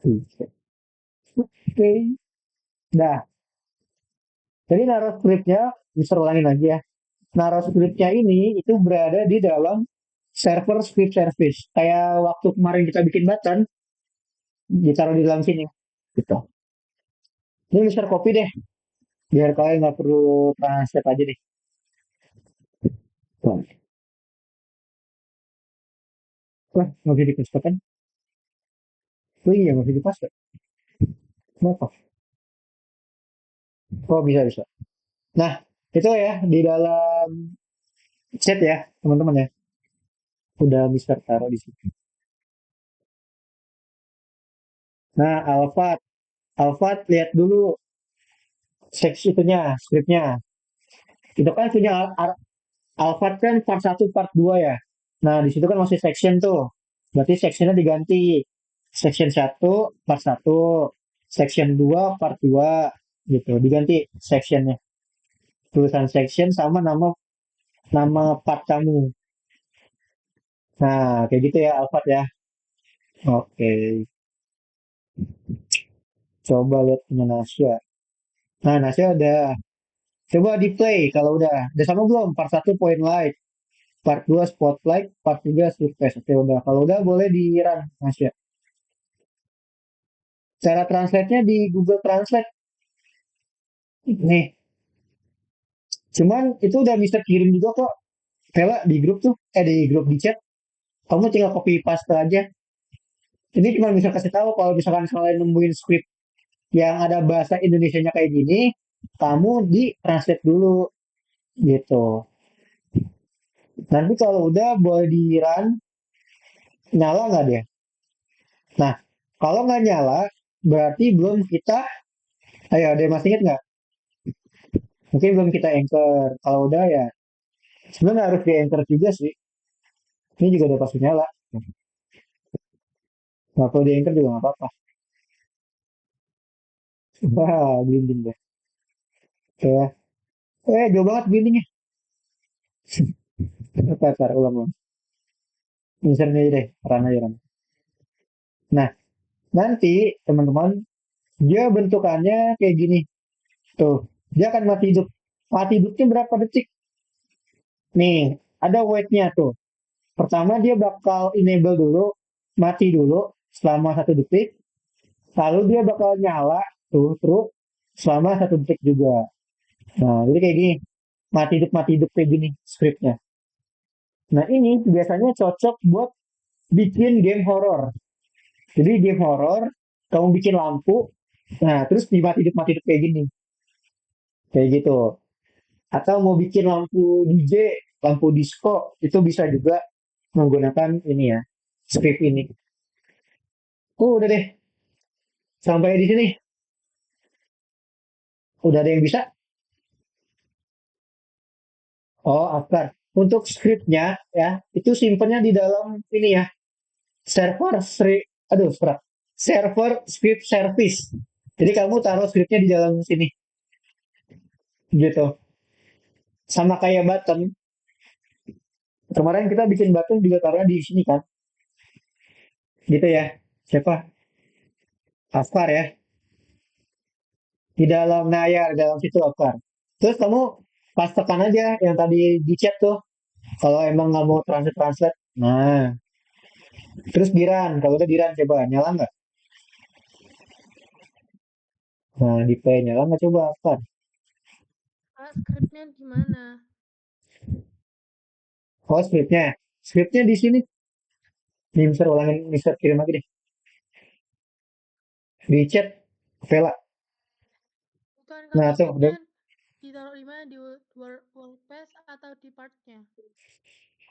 A: 3. Oke. Nah, jadi naruh scriptnya, bisa ulangin lagi ya. Naruh scriptnya ini itu berada di dalam server script service. Kayak waktu kemarin kita bikin button, ditaruh di dalam sini. Gitu. Ini bisa copy deh, biar kalian nggak perlu translate aja deh. Tuh. Wah, nggak bisa di-paste kan? Oh iya, nggak bisa di-paste. Kenapa? Oh, bisa. Nah, itu ya, di dalam chat ya, teman-teman ya. Udah bisa taruh di sini. Nah, Alphard lihat dulu seks itunya, skripnya. Itu kan punya Alphard kan part satu part 2 ya. Nah, di situ kan masih section tuh. Berarti sectionnya diganti. Section satu part satu, section 2 part 2 gitu. Diganti sectionnya. Tulisan section sama nama nama part kamu. Nah, kayak gitu ya Alphard ya. Oke. Coba lihat punya Nasya. Nah, Nasya udah. Coba di play kalau udah. Udah sama belum? Part satu point light. Part 2 spotlight. Part 3 surface. Oke udah. Kalau udah boleh di run Nasya. Cara translate-nya di Google Translate. Nih, cuman itu udah bisa kirim juga kok. Vela di grup tuh, di grup di chat. Kamu tinggal copy paste aja. Ini cuma bisa kasih tahu kalau misalkan kalian nemuin script yang ada bahasa Indonesianya kayak gini, kamu di translate dulu gitu. Nanti kalau udah boleh di run, nyala nggak dia? Nah, kalau nggak nyala, berarti belum kita, ayo ada yang masih ingat nggak? Mungkin belum kita anchor. Kalau udah ya, sebenarnya harus di anchor juga sih. Ini juga udah pasti nyala. Nggak perlu di anchor juga nggak apa-apa. Wah, blinding deh. Ya. Jauh banget blindingnya. Ntar, ulang. Misalnya aja deh, run aja, run. Nah, nanti teman-teman, dia bentukannya kayak gini. Tuh, dia akan mati hidup. Mati hidupnya berapa detik? Nih, ada wait-nya tuh. Pertama dia bakal enable dulu, mati dulu selama 1 detik. Lalu dia bakal nyala tuh, terus selama 1 detik juga. Nah, jadi kayak gini. Mati hidup kayak gini scriptnya. Nah, ini biasanya cocok buat bikin game horror. Jadi game horror, kamu bikin lampu, nah terus mati hidup kayak gini, kayak gitu. Atau mau bikin lampu DJ, lampu disco, itu bisa juga menggunakan ini ya, script ini. Udah deh, sampai di sini. Udah ada yang bisa? Oh, Afkar. Untuk scriptnya ya, itu simpennya di dalam ini ya, server server script service. Jadi kamu taruh scriptnya di dalam sini. gitu. Sama kayak button. Kemarin kita bikin button juga taruhnya di sini kan, gitu ya. Siapa? Afkar ya. Di dalam layar, dalam situ Afkar. Terus kamu pas tekan aja yang tadi di chat tuh. Kalau emang nggak mau translate. Nah, terus diran. Kalau udah diran coba nyala nggak? Nah, di play nyala nggak coba Afkar?
B: Kak, skripnya gimana?
A: Oh, scriptnya. Scriptnya di sini. Nih, Mister ulangin, Mister kirim lagi deh. Di chat, Vela.
B: Bukan Kak,
A: Nah, tuh,
B: maksudnya ditaruh di mana? Di workspace atau di partnya?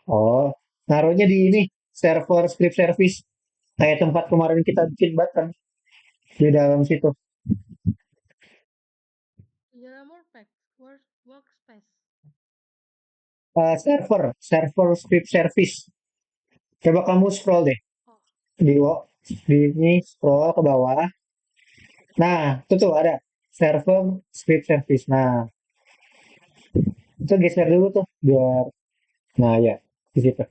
A: oh, naruhnya di ini, server script service. Kayak tempat kemarin kita bikin button di dalam situ.
B: Di dalam workspace.
A: Server script service. Coba kamu scroll deh
B: Oh,
A: di di ini scroll ke bawah. Nah, itu tuh ada server script service. Nah, itu geser dulu tuh biar nah ya di situ.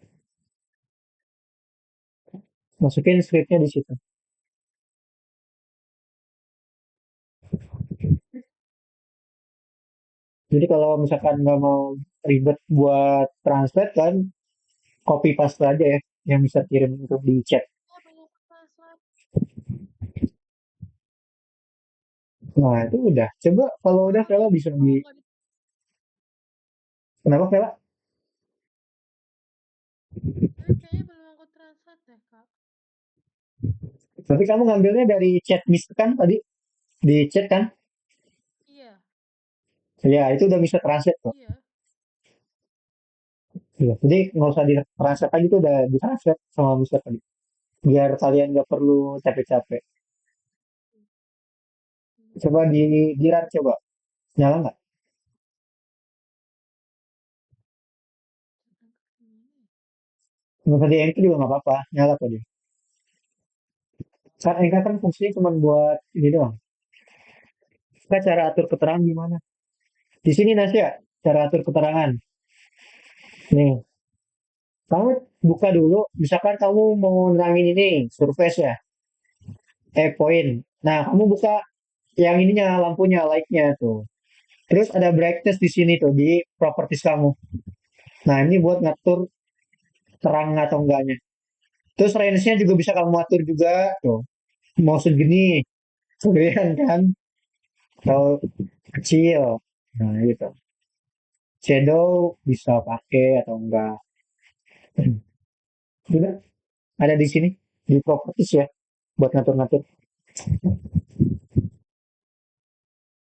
A: Masukin scriptnya di situ. Jadi kalau misalkan nggak mau ribet buat translate kan, copy paste aja ya yang bisa kirim untuk di chat.
B: saya belum translate.
A: Nah, itu udah. Coba kalau udah
B: Kalau
A: Vela bisa di
B: kalau nggak di,
A: kenapa Vela?
B: tapi kayaknya belum aku translate deh Kak.
A: Tapi kamu ngambilnya dari chat miss kan tadi di chat kan?
B: Iya,
A: Ya, itu udah bisa translate kok.
B: iya.
A: Iya, jadi nggak usah di translate lagi tuh udah di translate sama Mister tadi. Biar kalian nggak perlu capek-capek. Coba di run coba. Nyala nggak? Nggak usah di anchor juga nggak apa-apa. Nyala kok dia. Saat anchor kan fungsinya cuma buat ini doang. Kita cara atur keterangan gimana? Di sini Nasya, cara atur keterangan. Nih, kamu buka dulu. Misalkan kamu mau nerangin ini, surface ya, point. Nah, kamu buka yang ininya, lampunya, light-nya tuh. Terus ada brightness di sini tuh, di properties kamu. Nah, ini buat ngatur terang atau enggaknya. Terus range-nya juga bisa kamu atur juga tuh. Mau segini, kegedean kan? Atau kecil. Nah, gitu. Shadow bisa pakai atau enggak. Juga ada di sini di properties ya buat ngatur-ngatur.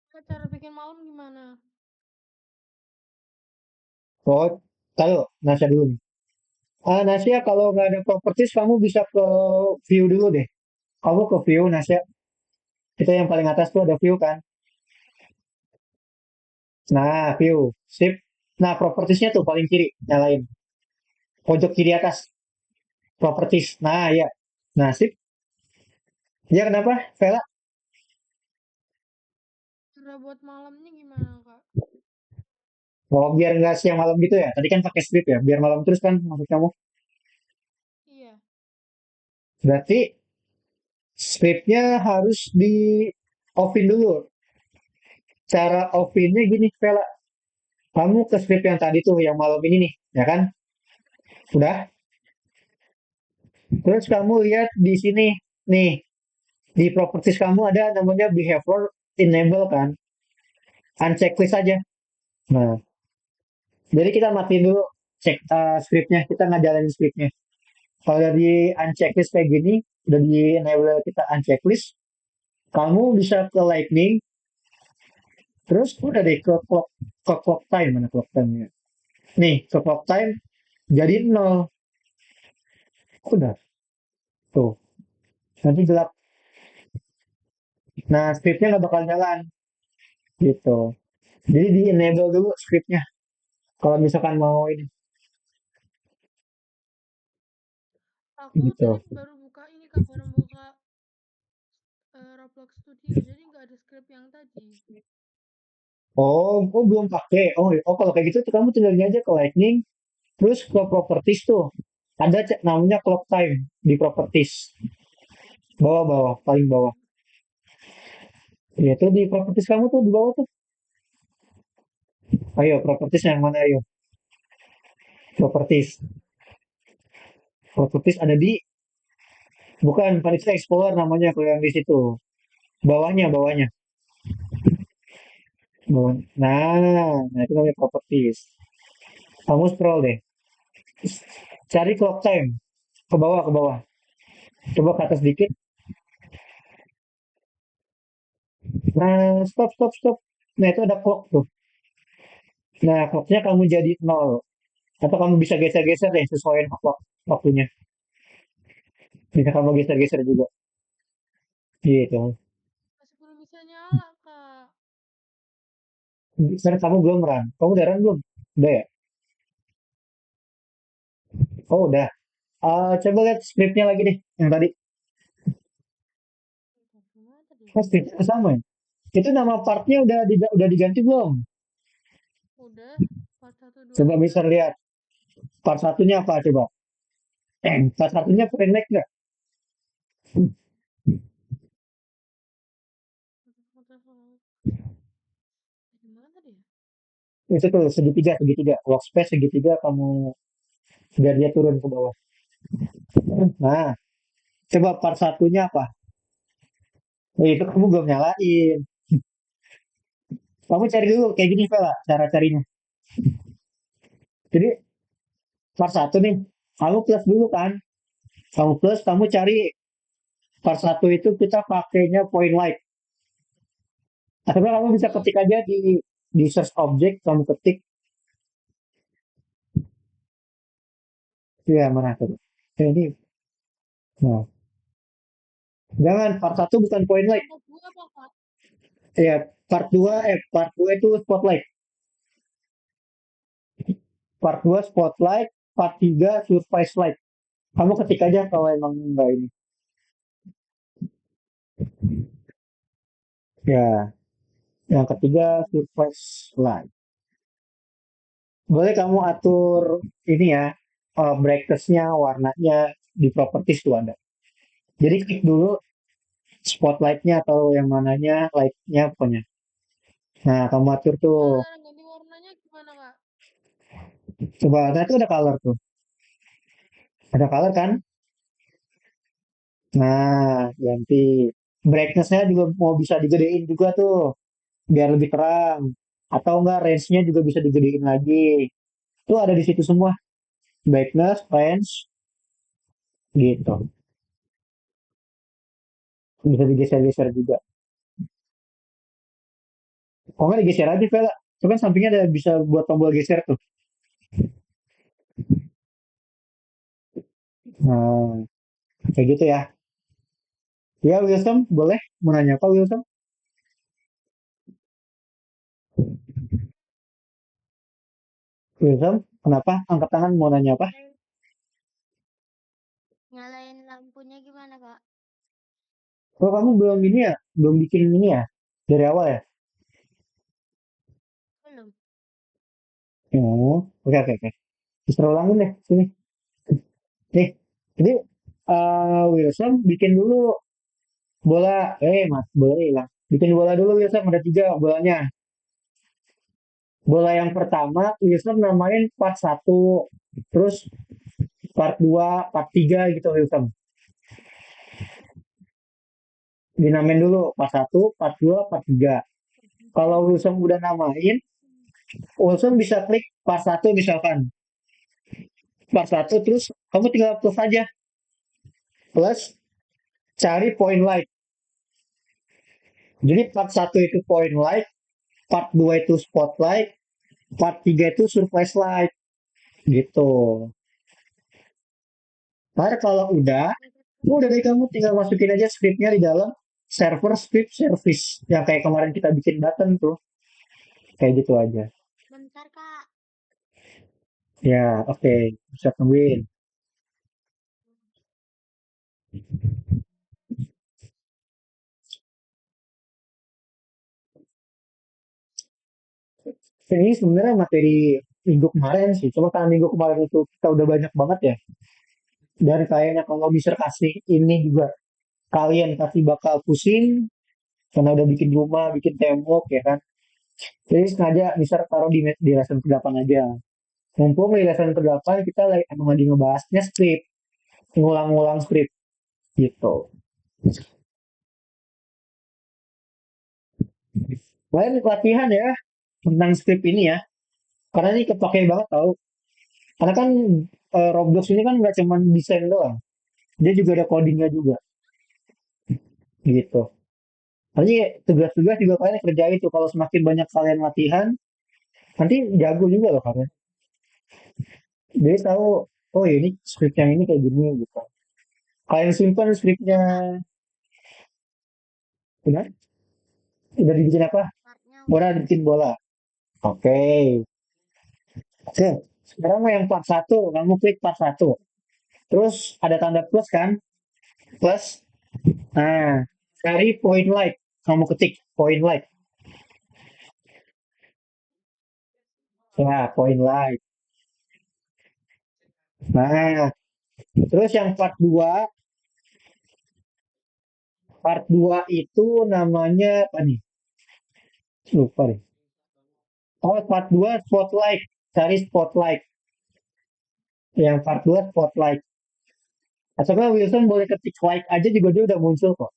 B: Kak, cara bikin malam gimana?
A: Oh, kalau Nasya dulu nih. Nasya kalau nggak ada properties kamu bisa ke view dulu deh. Kamu ke view Nasya. Itu yang paling atas tuh ada view kan. Nah, view, sip. Nah, propertiesnya tuh paling kiri, nyalain. Pojok kiri atas, properties. Nah, ya. Nah, sip. Ya kenapa, Vela?
B: Cara buat malamnya gimana Kak?
A: Oh, biar nggak siang malam gitu ya. Tadi kan pakai script ya. Biar malam terus kan maksud kamu.
B: Iya.
A: Berarti scriptnya harus di offin dulu. Cara offinnya gini, Vela. Kamu ke script yang tadi tuh, yang malam ini nih, ya kan? Udah. Terus kamu lihat di sini, nih, di properties kamu ada namanya behavior enable kan? Unchecklist aja. Nah, jadi kita matiin dulu cek scriptnya, kita ngajalanin scriptnya. Kalau udah di unchecklist kayak gini, udah di enable kita unchecklist, kamu bisa ke lightning, terus udah deh ke clock time mana clock time-nya. Nih, ke clock time jadi nol. Udah tuh. Nanti gelap. Nah, scriptnya nggak bakal jalan gitu. Jadi di enable dulu scriptnya. Kalau misalkan mau ini
B: Aku tadi
A: gitu.
B: baru buka ini Kak, baru buka Roblox Studio, jadi nggak ada script yang tadi.
A: Oh, belum pakai. Oh, kalau kayak gitu tuh kamu tinggal ini aja ke Lightning, terus ke Properties tuh. Ada namanya Clock Time di Properties. Bawah-bawah, paling bawah. Ya tuh di Properties kamu tuh di bawah tuh. Ayo, Properties yang mana ayo? Properties. Properties ada di bukan Vanity Explorer namanya kalau yang di situ. Bawahnya, bawahnya. Nah, itu namanya Properties. Kamu scroll deh. Cari Clock Time. Ke bawah, ke bawah. Coba ke atas dikit. Nah, stop, stop, stop. Nah, itu ada clock tuh. Nah, clocknya kamu jadi nol. Atau kamu bisa geser-geser deh sesuai waktunya. Bisa kamu geser-geser juga. Gitu.
B: Masih belum bisa nyala, Kak.
A: Sekarang kamu belum run. Kamu udah run belum? Udah ya? Oh, udah. Coba lihat scriptnya lagi deh. Yang tadi.
B: Gimana tadi ya?
A: Oh, scriptnya sama ya? Itu nama partnya udah diganti belum?
B: Udah, part 1, 2
A: Coba bisa
B: udah.
A: lihat. Part satunya apa coba? Part satunya pendek nggak?
B: Gimana tadi ya?
A: Itu tuh segitiga, segitiga. Workspace segitiga kamu biar dia turun ke bawah. Nah, coba part satunya apa? Itu kamu belum nyalain. Kamu cari dulu kayak gini, Vela, cara carinya. Jadi, part satu nih, kamu plus dulu kan. Kamu plus, kamu cari part satu itu kita pakainya point light. Atau kamu bisa
B: Hmm.
A: ketik aja di search object, kamu ketik, ya mana tuh. Ini, nah, jangan, part satu bukan point light.
B: Yang kedua apa, Kak?
A: Ya, part 2 itu spotlight. Part 2 spotlight, part 3 surface light. Kamu ketik aja kalau emang enggak ini. Ya, yang ketiga surface light. Boleh kamu atur ini ya, brightness-nya, warnanya di properties tuh ada. Jadi klik dulu spotlight-nya atau yang mananya, light-nya pokoknya. Nah, kamu atur tuh.
B: Cara ganti warnanya gimana, Kak?
A: Coba, nah itu ada color tuh. Ada color kan? Nah, ganti. Brightness-nya juga mau bisa digedein juga tuh, biar lebih terang. Atau enggak, range-nya juga bisa digedein lagi. Itu ada di situ semua. Brightness, range, gitu. Bisa digeser-geser juga. Kok nggak digeser aja, Vela? Itu kan sampingnya ada bisa buat tombol geser tuh. Nah, kayak gitu ya. Ya, Wilson, boleh? Mau nanya apa, Wilson? Wilson, kenapa? Angkat tangan mau nanya apa?
B: Nyalain lampunya gimana, Kak?
A: Kalau kamu belum ini ya, belum bikin ini ya, dari awal ya?
B: Belum.
A: Oh, oke, oke, oke. Bisa ulangin deh, sini. Nih, jadi Wilson bikin dulu mas, bola hilang. Bikin bola dulu Wilson, ada tiga bolanya. Bola yang pertama, Wilson namain part satu, terus part 2, part 3 gitu Wilson. Dinamain dulu part satu, part 2, part 3. Kalau Wilson udah namain, Wilson bisa klik part satu misalkan. Part satu terus kamu tinggal plus aja. Plus cari point light. Jadi part satu itu point light, part 2 itu spotlight, part 3 itu surface light. Gitu. Ntar kalau udah deh kamu tinggal masukin aja scriptnya di dalam server script service. Yang kayak kemarin kita bikin button tuh. Kayak gitu aja.
B: Bentar, Kak.
A: Ya, oke. Bisa tungguin. Ini sebenarnya materi minggu kemarin sih, cuma karena minggu kemarin itu kita udah banyak banget ya. Dan kayaknya kalau bisa kasih ini juga, kalian pasti bakal pusing, karena udah bikin rumah, bikin tembok ya kan. Jadi sengaja misal taruh di lesson ke-8 aja. Mumpung di lesson ke-8 kita lagi, emang lagi ngebahasnya skrip, ngulang-ngulang skrip gitu. Lain latihan ya tentang skrip ini ya, karena ini kepake banget tau. Karena kan Roblox ini kan nggak cuma desain doang, dia juga ada codingnya juga gitu. Nanti tugas-tugas juga kalian kerjain tuh, kalau semakin banyak kalian latihan, nanti jago juga loh kalian. Jadi tahu, oh ini skrip yang ini kayak gini gitu. Kalian simpan skripnya, udah, udah dibikin apa?
B: Partnya
A: Udah
B: udah.
A: dibikin bola. Oke, oke. Sekarang mau yang part satu, kamu klik part satu. Terus ada tanda plus kan? Plus. Nah, cari point light. Kamu ketik point light. Ya, point light. Nah, terus yang part 2 itu namanya apa nih? Lupa deh. Oh, part 2 spotlight. Cari spotlight. Yang part 2 spotlight. Atau kan Wilson boleh ketik light aja juga dia udah muncul kok.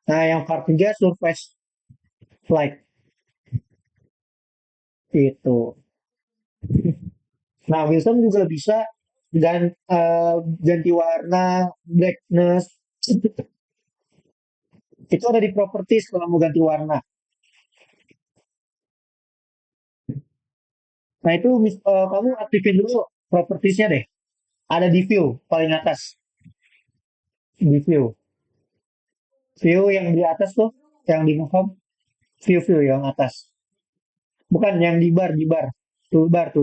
A: Nah, yang part 3 surface light. Itu. Nah, Wilson juga bisa ganti warna, blackness. Itu ada di properties kalau mau ganti warna. Nah, itu kamu aktifin dulu propertiesnya deh. Ada di view paling atas. Di view. View yang di atas tuh, yang di home. View yang atas. Bukan yang di bar. Toolbar.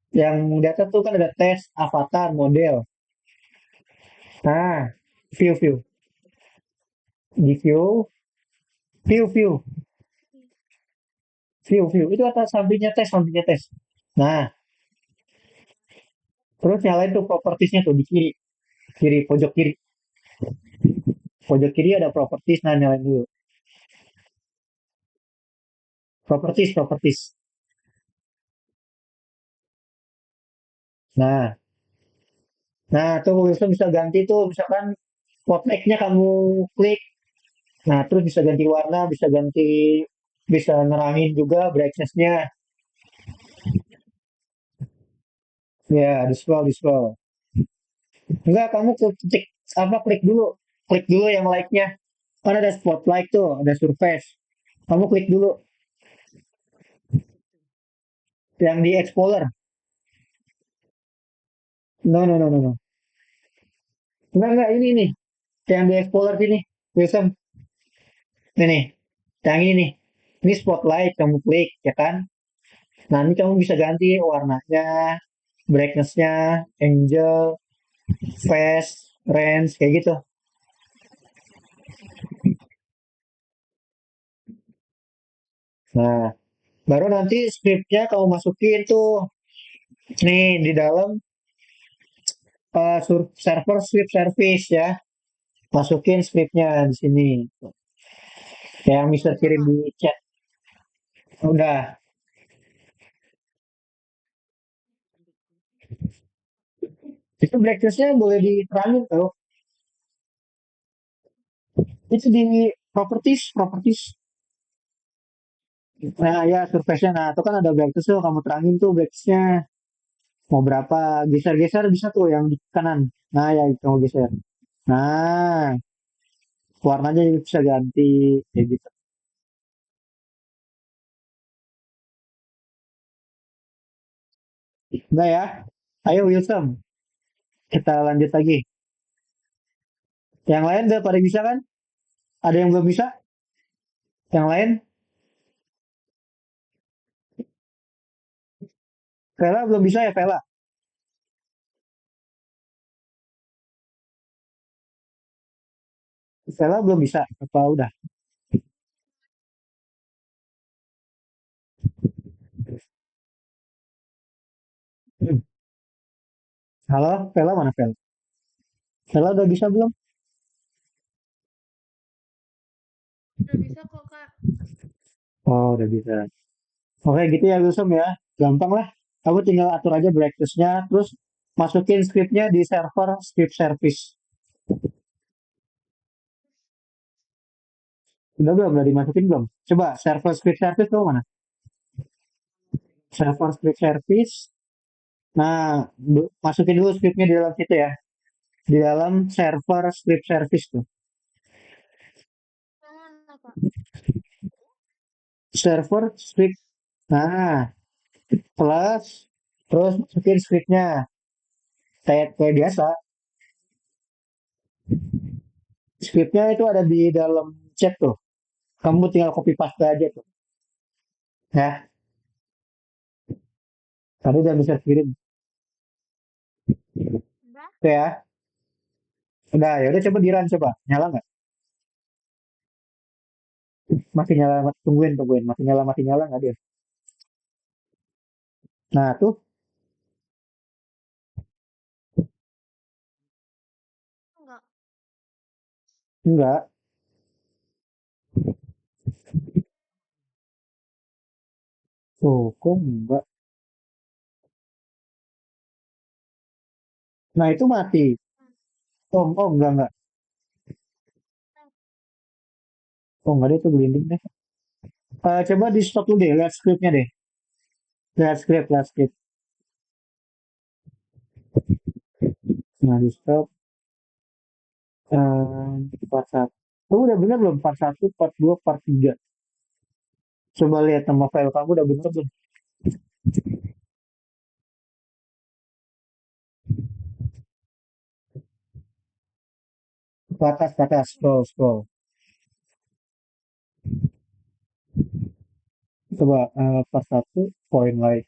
A: Yang di atas tuh kan ada tes, avatar, model. Nah, view. Di view. View. Itu atas sampingnya tes. Nah, terus nyalain tuh propertiesnya tuh di kiri. Pojok kiri. Pojok kiri ada properties, nah nyalain dulu. Properties. Nah, nah tuh Wilson bisa ganti tuh, misalkan spotlight-nya kamu klik. Nah, terus bisa ganti warna, bisa nerangin juga brightness-nya. Ya, di scroll. Enggak, kamu klik apa klik dulu. Klik dulu yang like-nya. Kan ada spotlight tuh, ada surface. Kamu klik dulu yang di Explorer. No. Enggak, ini nih. Yang di Explorer sini. Wilson, ini nih. Yang ini nih. Ini spotlight, kamu klik, ya kan? Nanti kamu bisa ganti warnanya, brightness-nya, angel, phase, range, kayak gitu. Nah, baru nanti scriptnya kamu masukin tuh. Nih, di dalam server script service ya. Masukin scriptnya di sini. Yang bisa
B: Udah,
A: kirim
B: Kak.
A: di chat. Udah. Itu brightness-nya boleh diterangin tuh. Itu di properties. Nah, ya surface-nya. Nah, itu kan ada brightness tuh. Kamu terangin tuh brightness-nya. Mau berapa. Geser-geser bisa tuh yang di kanan. Nah, ya itu kamu geser. Nah, warnanya juga bisa ganti. Kayak gitu. Enggak ya? Ayo Wilson, kita lanjut lagi. Yang lain udah pada bisa kan? Ada yang belum bisa? Yang lain? Vela belum bisa ya Vela? Vela belum bisa? Apa udah? Halo, Vela mana Vela? Vela udah bisa belum?
B: Udah bisa kok, Kak.
A: Oh, udah bisa. Oke, gitu ya, Gusum ya. Gampang lah. Kamu tinggal atur aja breakfastnya, terus masukin scriptnya di server script service. Udah belum? Udah dimasukin belum? Coba server script service kamu mana? Server script service. Nah, masukin dulu scriptnya di dalam situ ya. Di dalam server script service tuh.
B: Yang mana, Kak?
A: Server script. Nah, plus terus masukin scriptnya. Kayak biasa. Scriptnya itu ada di dalam chat tuh. Kamu tinggal copy paste aja tuh. Ya, tadi udah bisa kirim.
B: Udah?
A: Oke ya. Udah, ya udah coba di run coba. Nyala nggak? Masih nyala, tungguin, tungguin. Masih nyala nggak dia? Nah, tuh
B: Enggak.
A: enggak. Tuh, kok enggak? Nah, itu mati.
B: Hmm.
A: Oh, enggak, enggak. Oh, enggak deh, itu blinding deh. Coba di stop dulu deh, lihat scriptnya deh. Lihat script. Nah, di stop. Part 1. Kamu udah bener belum? Part 1, part 2, part 3. Coba lihat nama file kamu udah bener belum? Ke atas, scroll, scroll. Coba part 1, point light.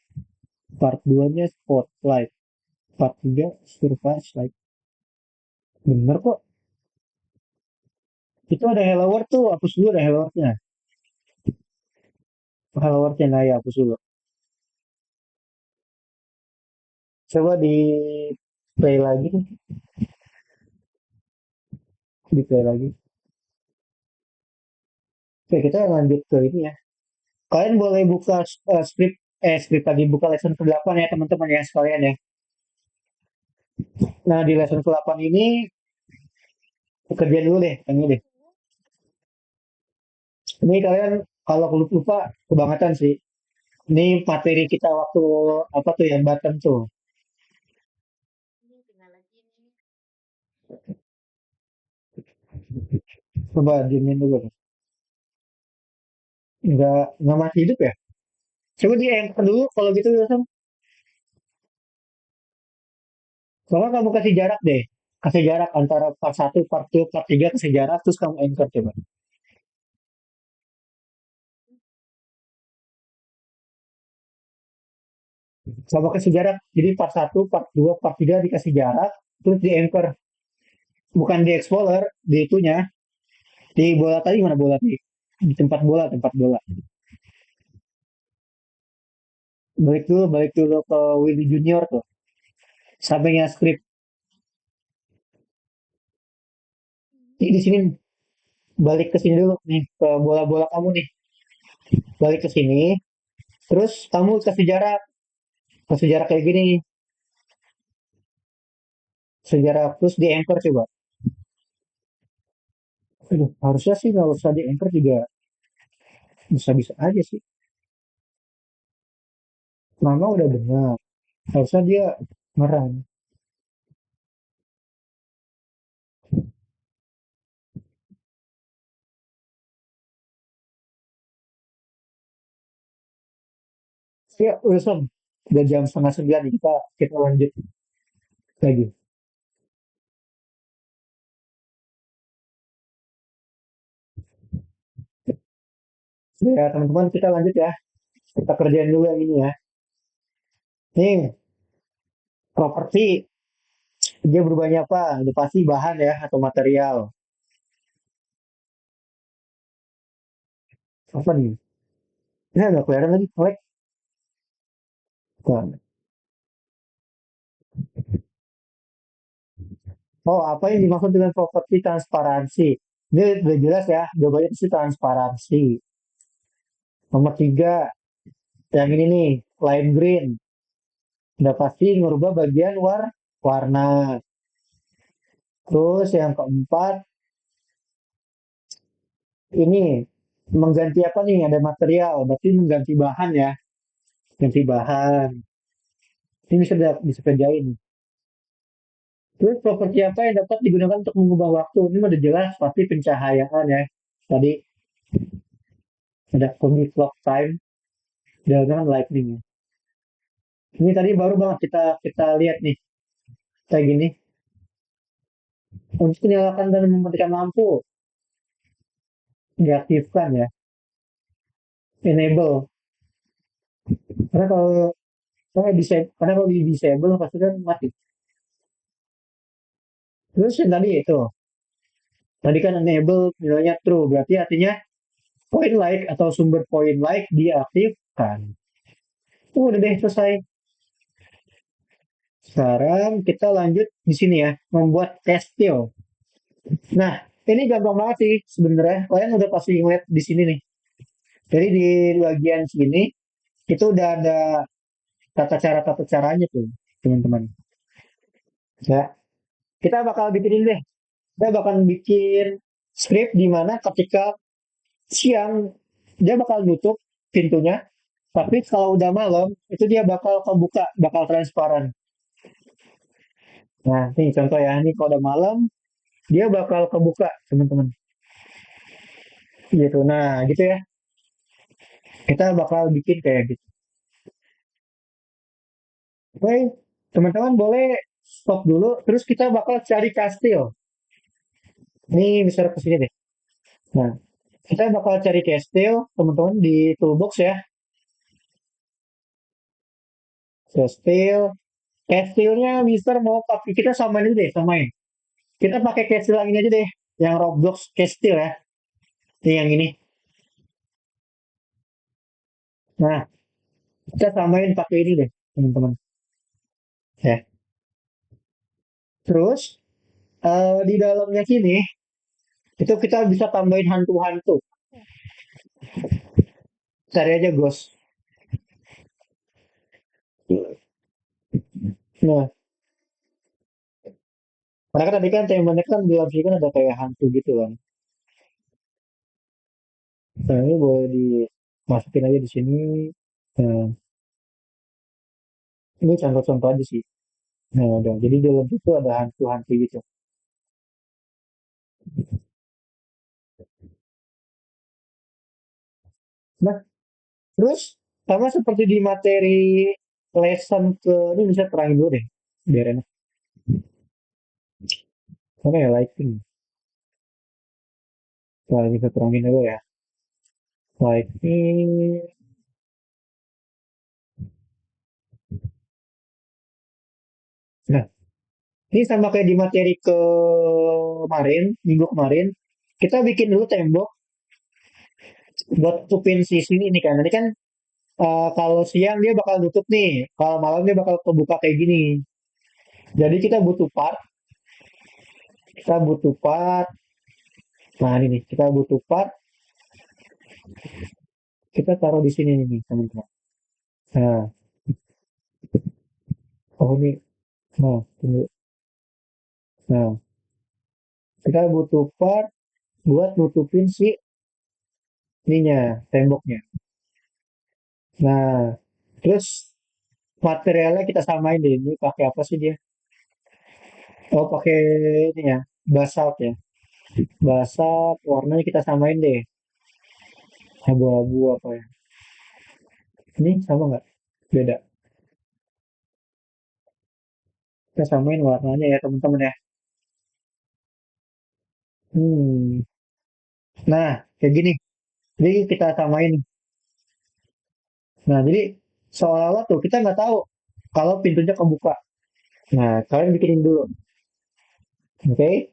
A: Part 2-nya spotlight. Part 3, surface light. Bener kok. Itu ada hello world tuh, hapus dulu ada hello world-nya. Hello world-nya, nah ya, hapus dulu. Coba di play lagi, di play lagi. Oke, kita lanjut ke ini ya. Kalian boleh buka script lagi, buka lesson ke-8 ya teman-teman ya sekalian ya. Nah, di lesson ke-8 ini, kerja dulu deh, yang ini deh. Ini kalian kalau lupa, kebangetan sih. Ini materi kita waktu
B: Hah?
A: apa tuh yang bottom tuh.
B: Ini tinggal lagi nih.
A: Coba diemin dulu. Nggak masih hidup ya? Coba di enter dulu kalau gitu Yosem. Kalau kamu kasih jarak deh. Kasih jarak antara part 1, part 2, part 3 kasih jarak terus kamu enter coba. Coba kasih jarak. Jadi part 1, part 2, part 3 dikasih jarak terus di enter. Bukan di explorer, di itunya. Di bola tadi mana bola tadi? Di tempat bola, tempat bola. Balik dulu ke Willy Junior tuh. Sampingnya script. Ini di sini balik ke sini dulu nih ke bola-bola kamu nih. Balik ke sini. Terus kamu kasih jarak kayak gini, sejarah terus di anchor coba. Aduh, harusnya sih nggak usah di anchor juga bisa-bisa aja sih. Mama udah benar. Harusnya dia ngerang. Ya, udah udah jam setengah 9 nih, kita lanjut lagi. Ya teman-teman kita lanjut ya. Kita kerjain dulu yang ini ya. Nih, properti dia berubahnya apa? Udah pasti bahan ya atau material. Apa nih? Ini agak kelihatan lagi. Select. Bukan. Oh, apa yang dimaksud dengan properti transparansi? Ini udah jelas ya, jawabannya itu transparansi. Nomor tiga, yang ini nih, lime green. Udah pasti ngerubah bagian warna. Terus yang keempat, ini mengganti apa nih? Ada material, berarti mengganti bahan ya. Ganti bahan. Ini bisa kerjain. Terus properti apa yang dapat digunakan untuk mengubah waktu? Ini udah jelas, pasti pencahayaan ya. Tadi ada clock clock time, dengan lightning ya. Ini tadi baru banget kita kita lihat nih, kayak gini. Untuk menyalakan dan mematikan lampu, diaktifkan ya, enable. Karena kalau di disable pasti kan mati. Terus yang tadi kan enable nilainya true, berarti artinya point light atau sumber point light diaktifkan. Udah deh selesai. Sekarang kita lanjut di sini ya, membuat kastil. Nah, ini gampang banget sih sebenarnya. Kalian udah pasti ngeliat di sini nih. Jadi di bagian sini itu udah ada tata caranya tuh, teman-teman. Ya, kita bakal bikin ini deh. Kita bakal bikin script di mana ketika siang dia bakal nutup pintunya, tapi kalau udah malam itu dia bakal kebuka, bakal transparan. Nah, ini contoh ya. Ini kalau udah malam dia bakal kebuka, teman-teman. Gitu. Nah, gitu ya. Kita bakal bikin kayak gitu. Oke, teman-teman boleh stop dulu. Terus kita bakal cari kastil. Ini bisa ke sini deh. Nah, kita bakal cari kastil, teman-teman di toolbox ya. Kastil. Kastilnya Mister mau pakai kita samain aja deh, samain. Kita pakai kastil yang ini aja deh, yang Roblox kastil ya. Ini yang ini. Nah, kita samain pakai ini deh, teman-teman. Ya. Terus di dalamnya sini itu kita bisa tambahin hantu-hantu. Cari aja Ghost. Nah, karena kan tadi kan temanya kan di dalam sini kan ada kayak hantu gitu kan. Nah, ini boleh dimasukin aja di sini. Nah, ini contoh-contoh aja sih. Nah, udah. Jadi di dalam situ ada hantu-hantu gitu. Nah, terus sama seperti di materi lesson ini bisa terangin dulu deh. Biar enak. Oke, ya, lighting. Nah, bisa terangin dulu ya. Lighting. Nah, ini sama kayak di materi kemarin, minggu kemarin. Kita bikin dulu tembok buat tutupin si sini ini kan. Nanti kan kalau siang dia bakal tutup nih. Kalau malam dia bakal kebuka kayak gini. Jadi kita butuh part. Nah, ini nih, kita butuh part. Kita taruh di sini nih, teman-teman. Nah, oh ini, nah, tunggu. Nah, kita butuh part buat nutupin si ininya, temboknya. Nah, terus materialnya kita samain deh. Ini pakai apa sih dia? Oh, pakai ini ya, basalt ya. Basalt, warnanya kita samain deh. Abu-abu apa ya? Ini sama nggak? Beda. Kita samain warnanya ya, teman-teman ya. Hmm. Nah, kayak gini. Jadi kita samain. Nah, jadi seolah-olah tuh kita nggak tahu kalau pintunya kebuka. Nah, kalian bikinin dulu. Oke?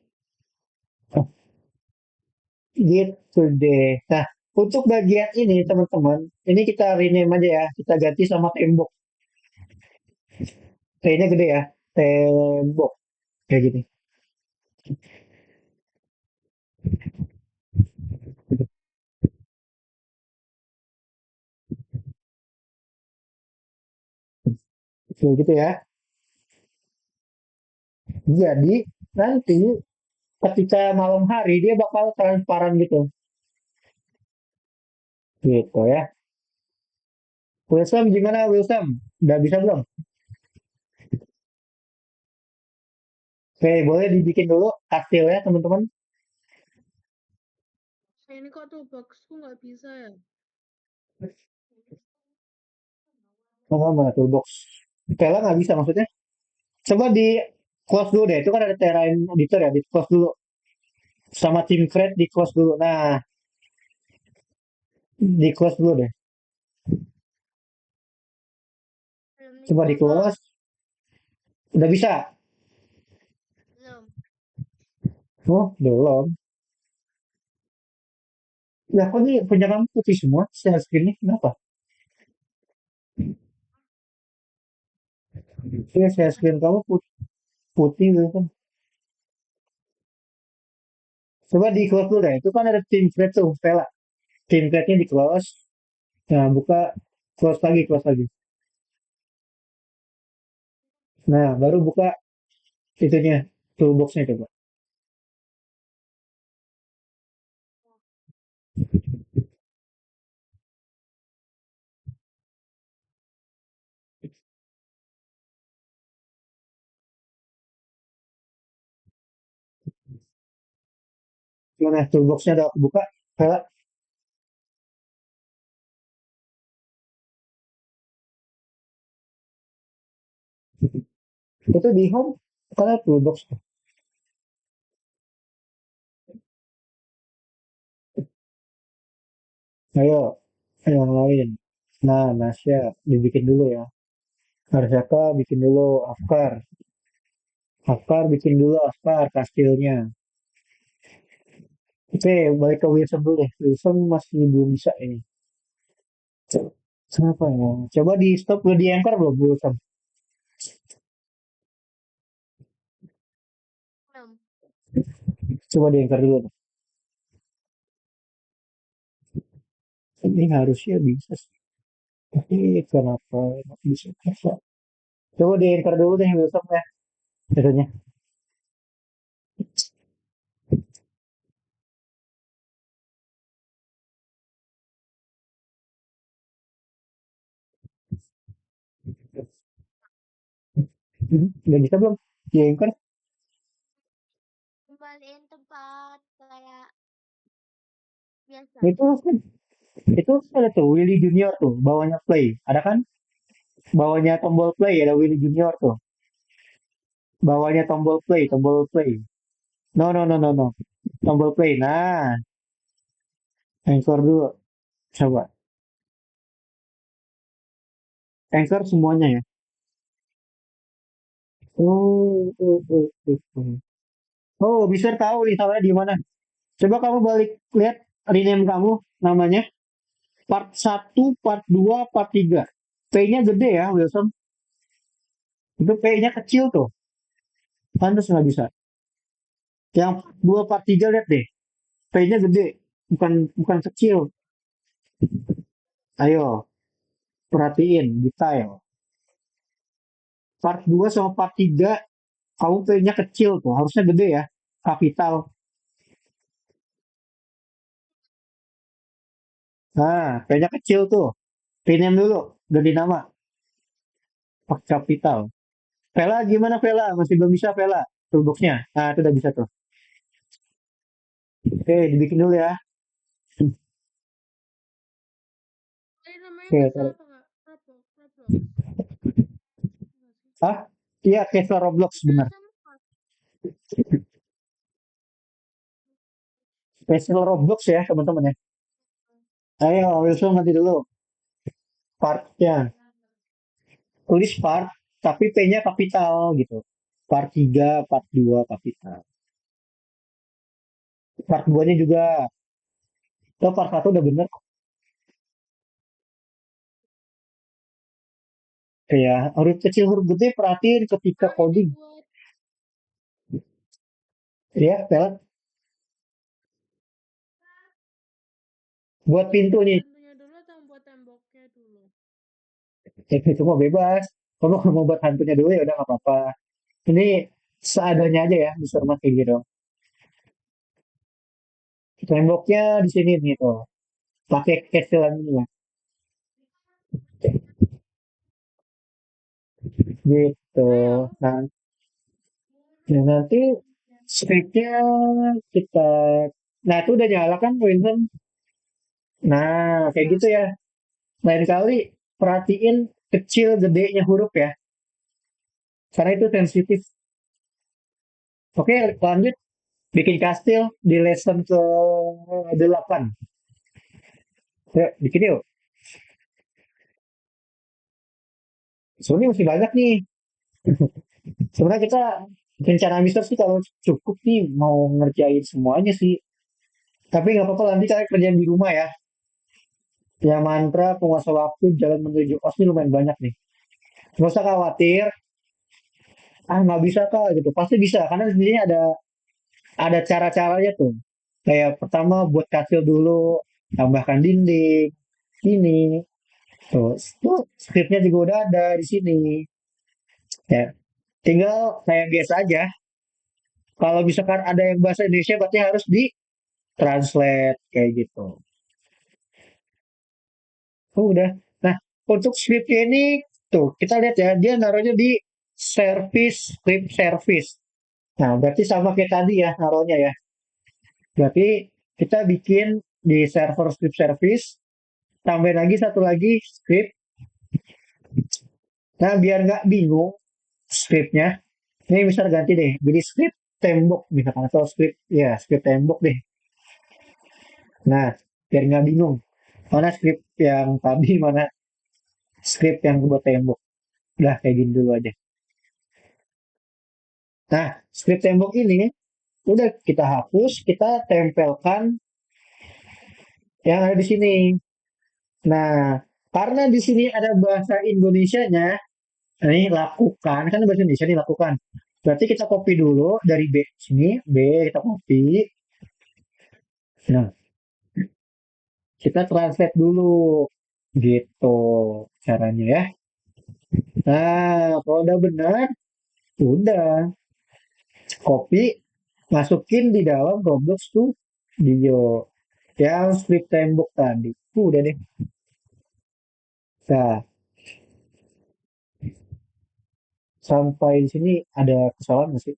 A: Gitu deh. Nah, untuk bagian ini teman-teman, ini kita rename aja ya. Kita ganti sama tembok. T-nya gede ya. Tembok. Kayak gini. Kayak gitu ya. Jadi nanti ketika malam hari dia bakal transparan gitu. Gitu ya. Wilson gimana Wilson? Udah bisa belum? Oke, boleh dibikin dulu kastilnya teman-teman.
B: Ini kok toolboxku nggak bisa ya?
A: Oh, mana toolbox? Kayla nggak bisa maksudnya. Coba di close dulu deh. Itu kan ada terrain editor ya. Di close dulu. Sama tim create di close dulu. Nah, di close dulu deh.
B: Belum
A: Coba di
B: dibuka.
A: close. Udah bisa.
B: Belum.
A: Oh, belum. Ya, kok ini punya kamu putih semua? Share screen ini kenapa? Iya, share screen kamu putih gitu kan. Coba di close dulu deh. Itu kan ada tim create tuh, Vela. Tim create-nya di close. Nah, buka close lagi, close lagi. Nah, baru buka itunya, toolbox-nya coba. Gimana, toolbox-nya udah aku buka? Vela, itu di home, karena toolbox. Ayo, yang lain. Nah, Nasya, dibikin dulu ya. Arsaka bikin dulu Afkar. Afkar bikin dulu Afkar, kastilnya. Oke, balik ke Wilson dulu deh. Wilson masih belum bisa ini. Kenapa ya? Coba di stop, udah di anchor belum Wilson?
B: Belum.
A: Coba di anchor dulu. Ini harusnya bisa sih. Tapi kenapa nggak bisa? Coba di anchor dulu deh Wilson ya. Katanya. Udah bisa belum? Di anchor.
B: Kembaliin tempat kayak biasa.
A: Itu kan, itu kan ada tuh Willy Junior tuh, bawahnya play. Ada kan? Bawahnya tombol play, ada Willy Junior tuh. Bawahnya tombol play, tombol play. No, no, no, no, no. Tombol play. Nah, anchor dulu. Coba. Anchor semuanya ya. Oh. Oh, bisa tahu nih salahnya di mana. Coba kamu balik lihat rename kamu namanya. Part satu, part 2, part 3. P-nya gede ya, Wilson. Itu P-nya kecil tuh. Pantas nggak bisa. Yang part 2, part 3 lihat deh. P-nya gede. Bukan bukan kecil. Ayo, perhatiin detail. Part 2 sama part 3 kamu P-nya kecil tuh. Harusnya gede ya. Kapital. Nah, P-nya kecil tuh. Rename dulu. Ganti nama. Pakai kapital. Vela gimana Vela? Masih belum bisa Vela. Toolbox-nya. Nah, itu udah bisa tuh. Oke, dibikin dulu ya.
B: Ini namanya
A: Oke,
B: Castle
A: taruh.
B: apa nggak? Roblox. Nggak sih?
A: Ah, iya, Castle Roblox benar.
B: Tulisannya apa?
A: Castle Roblox ya, teman-teman ya. Ayo, Wilson nanti dulu. Partnya. Tulis part, tapi P-nya kapital gitu. Part 3, part 2 kapital. Part 2-nya juga. Tuh, part 1 udah bener. Kayak huruf kecil, huruf gede, perhatiin ketika
B: Ah, ini
A: coding.
B: buat
A: Ya, pelet buat pintu
B: Buat
A: nih.
B: hantunya dulu atau buat temboknya dulu?
A: Ya, itu mau bebas. Kalau mau buat hantunya dulu ya udah nggak apa-apa. Ini seadanya aja ya, Mister Mas kayak gitu. Temboknya di sini nih tuh. Pakai kecilan ini ya. Gitu.
B: Ayo.
A: Nah, ya nanti stripnya kita. Nah, itu udah nyala kan, Winston? Nah, kayak
B: Udah.
A: gitu ya. Lain kali perhatiin kecil gedenya huruf ya. Karena itu sensitif. Oke, lanjut bikin kastil di lesson ke 8. Yuk, bikin yuk. Sebenarnya masih banyak nih. Sebenarnya kita rencana Mister sih kalau cukup nih mau ngerjain semuanya sih. Tapi nggak apa-apa nanti kalian kerjaan di rumah ya. Ya mantra, penguasa waktu, jalan menuju os ini lumayan banyak nih. Nggak usah khawatir, ah nggak bisa kak gitu. Pasti bisa, karena di sini ada cara-caranya tuh. Kayak pertama buat kastil dulu, tambahkan dinding, ini, terus tuh scriptnya juga udah ada di sini. Ya, tinggal kayak biasa aja. Kalau misalkan ada yang bahasa Indonesia berarti harus di translate kayak gitu. Oh, udah. Nah, untuk scriptnya ini tuh kita lihat ya, dia naruhnya di script service. Nah, berarti sama kayak tadi ya naruhnya ya. Berarti kita bikin di server script service, tambahin lagi satu lagi script. Nah, biar nggak bingung scriptnya, ini misal ganti deh, jadi script tembok misalkan atau script ya script tembok deh. Nah, biar nggak bingung mana script yang tadi, mana script yang buat tembok. Udah kayak gini dulu aja. Nah, script tembok ini udah kita hapus, kita tempelkan yang ada di sini. Nah, karena di sini ada bahasa Indonesianya, ini lakukan, kan bahasa Indonesia nih lakukan. Berarti kita copy dulu dari B sini, B kita copy. Nah, kita translate dulu. Gitu caranya ya. Nah, kalau udah benar, udah copy, masukin di dalam Roblox tuh video yang script tembok tadi. Udah deh. Nah, sampai di sini ada kesalahan nggak sih?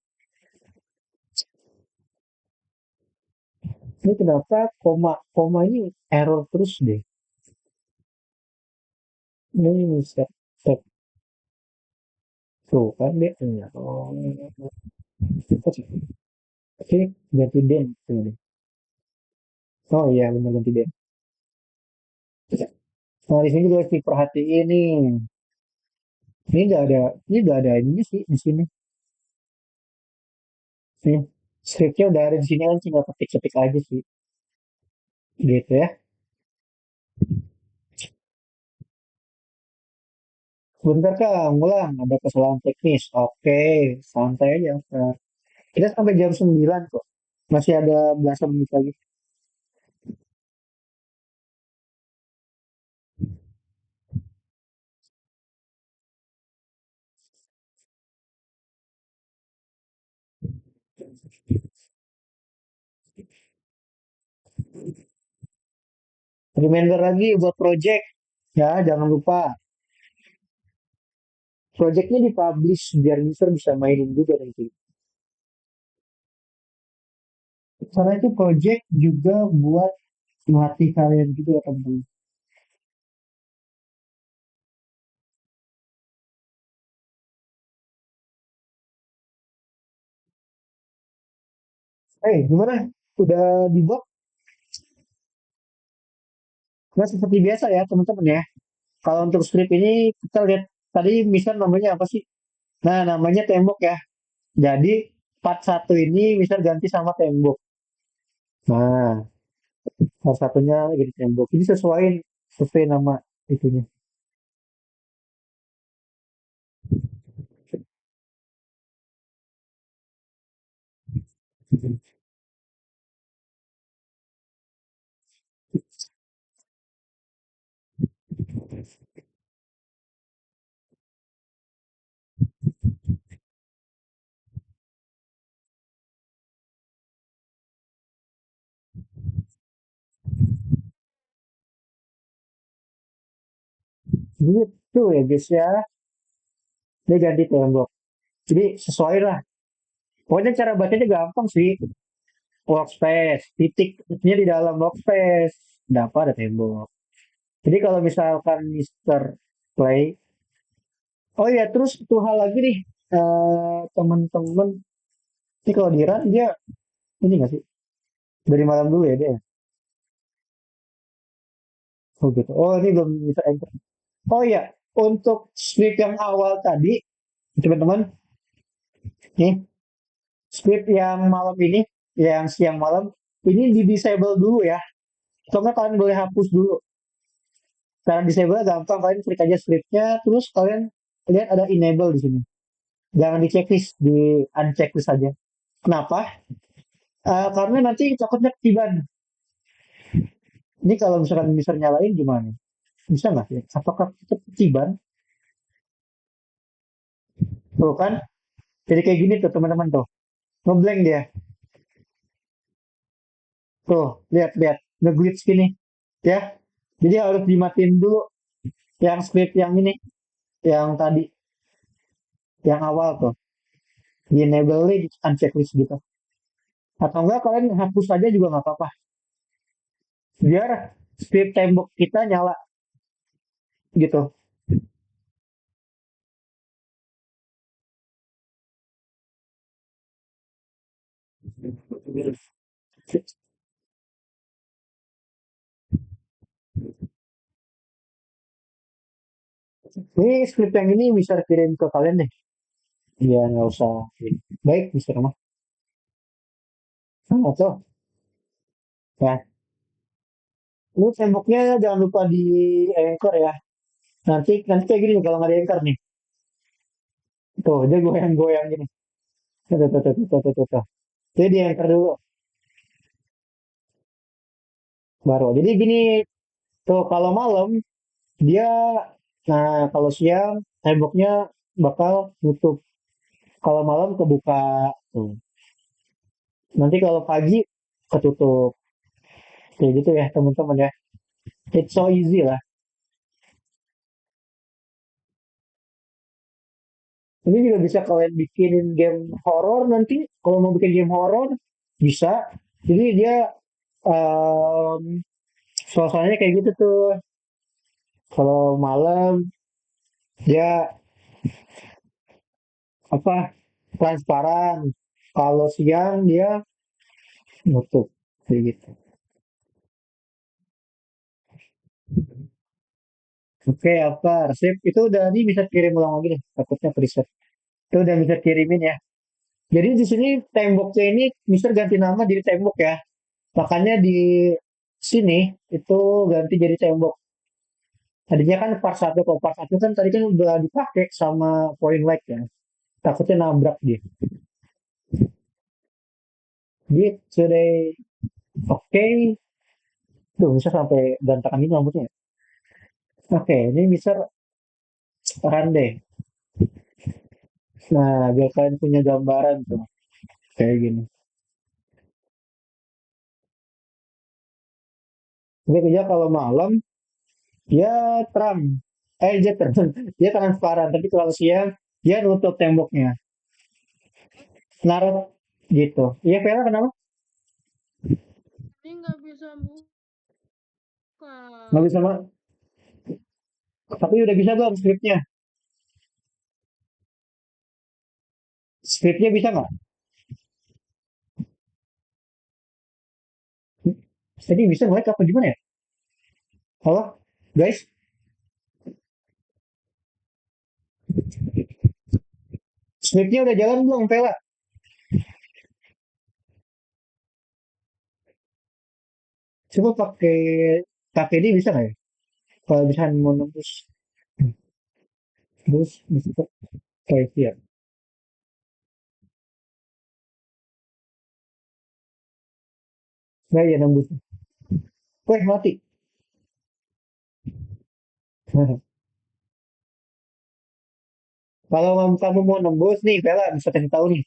A: Ini kenapa koma ini error terus deh? Ini set set tuh kan dia enggak. Oh, oke ganti den tuh deh. Oh iya benar ganti den. Nah di sini juga harus diperhatiin nih. Ini nggak ada ininya sih di sini. Nih, scriptnya udah ada di sini kan tinggal ketik-ketik aja sih. Gitu ya. Sebentar Kak, ngulang. Ada kesalahan teknis. Oke, santai aja. Kak. Kita sampai jam 9 kok. Masih ada belasan menit lagi. Reminder lagi buat project. Ya, jangan lupa. Projectnya dipublish biar user bisa mainin juga nanti. Karena itu project juga buat melatih kalian juga teman. Gimana? Udah dibuat? Nah, seperti biasa ya teman-teman ya. Kalau untuk script ini kita lihat tadi misal namanya apa sih? Nah, namanya tembok ya. Jadi part satu ini misal ganti sama tembok. Nah, part satunya jadi tembok. Ini sesuai nama itunya. Gitu ya guys ya. Dia ganti tembok. Jadi sesuai lah. Pokoknya cara bacanya gampang sih. Workspace, titiknya di dalam workspace. Ada apa? Ada tembok. Jadi kalau misalkan Mister Play, oh iya terus satu hal lagi nih, teman-teman, ini kalau di run dia ini nggak sih dari malam dulu ya dia? Oh gitu. Oh ini belum bisa enter. Oh iya, untuk script yang awal tadi, teman-teman, nih script yang malam ini, yang siang malam, ini di disable dulu ya. Soalnya kalian boleh hapus dulu. Cara disable gampang, kalian klik aja scriptnya, terus kalian lihat ada enable di sini. Jangan di checklist, di unchecklist saja. Kenapa? Karena nanti takutnya ketiban. Ini kalau misalkan bisa nyalain gimana? Bisa nggak sih? Apakah tetap ketiban? Tuh kan? Jadi kayak gini tuh teman-teman tuh. Ngeblank dia. Tuh, lihat-lihat. Nge-glitch gini. Ya. Jadi harus dimatiin dulu yang script yang ini. Yang tadi. Yang awal tuh. Di enable di unchecklist gitu. Atau enggak kalian hapus aja juga nggak apa-apa. Biar script tembok kita nyala gitu. Ini script yang ini bisa kirim ke kalian deh. Iya, nggak usah. Baik, bisa mah. Nah, tuh. Ya, ini temboknya jangan lupa di anchor ya. Nanti nanti kayak gini nih kalau nggak di anchor nih. Tuh, dia goyang-goyang gini. Tuh, tuh, tuh, tuh, tuh, tuh, tuh, tuh. Jadi di anchor dulu baru. Jadi gini, tuh kalau malam dia, nah kalau siang temboknya bakal nutup. Kalau malam kebuka. Tuh. Nanti kalau pagi ketutup. Kayak gitu ya teman-teman ya. It's so easy lah. Ini juga bisa kalian bikinin game horor nanti. Kalau mau bikin game horor bisa. Jadi dia em, suasananya kayak gitu tuh. Kalau malam dia apa transparan. Kalau siang dia nutup kayak gitu. Oke, apa sip itu udah nih bisa kirim ulang lagi deh. Takutnya preset. Itu udah bisa kirimin ya. Jadi di sini temboknya ini Mister ganti nama jadi tembok ya. Makanya di sini itu ganti jadi tembok. Tadinya kan part satu, kalau part satu kan tadi kan udah dipakai sama point light ya. Takutnya nabrak dia. Gitu deh. Oke. Tuh bisa sampai berantakan ini rambutnya. Oke, ini bisa tahan deh. Nah, biar kalian punya gambaran tuh. Kayak gini. Ini kerja kalau malam, dia terang. Dia terang. Dia transparan. Tapi kalau siang, dia nutup temboknya. Naruh gitu. Iya, Vera kenapa?
B: Ini nggak bisa buka.
A: Nggak bisa, Mak. Tapi udah bisa belum skripnya? Skripnya bisa nggak? Tadi bisa nge apa gimana ya? Halo, guys? Skripnya udah jalan belum, Vela? Coba pakai KPD bisa nggak ya? Kalau bisa mau nembus, terus bisa kayak ya. Nah, iya nembus. Weh, mati. Kalau kamu mau nembus nih, Bella bisa kasih tahu nih.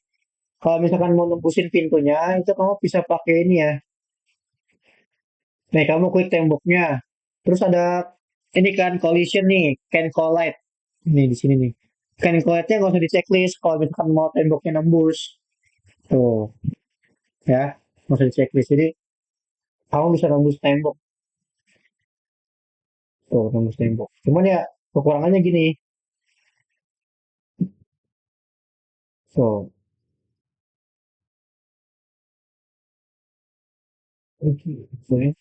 A: Kalau misalkan mau nembusin pintunya, itu kamu bisa pakai ini ya. Nih, kamu klik temboknya. Terus ada ini kan collision nih, can collide. Nih di sini nih. Can collide-nya nggak usah di checklist kalau misalkan mau temboknya nembus. Tuh, ya. Nggak usah di checklist. Jadi, kamu bisa nembus tembok. Tuh, nembus tembok. Cuman ya, kekurangannya gini. So, boleh.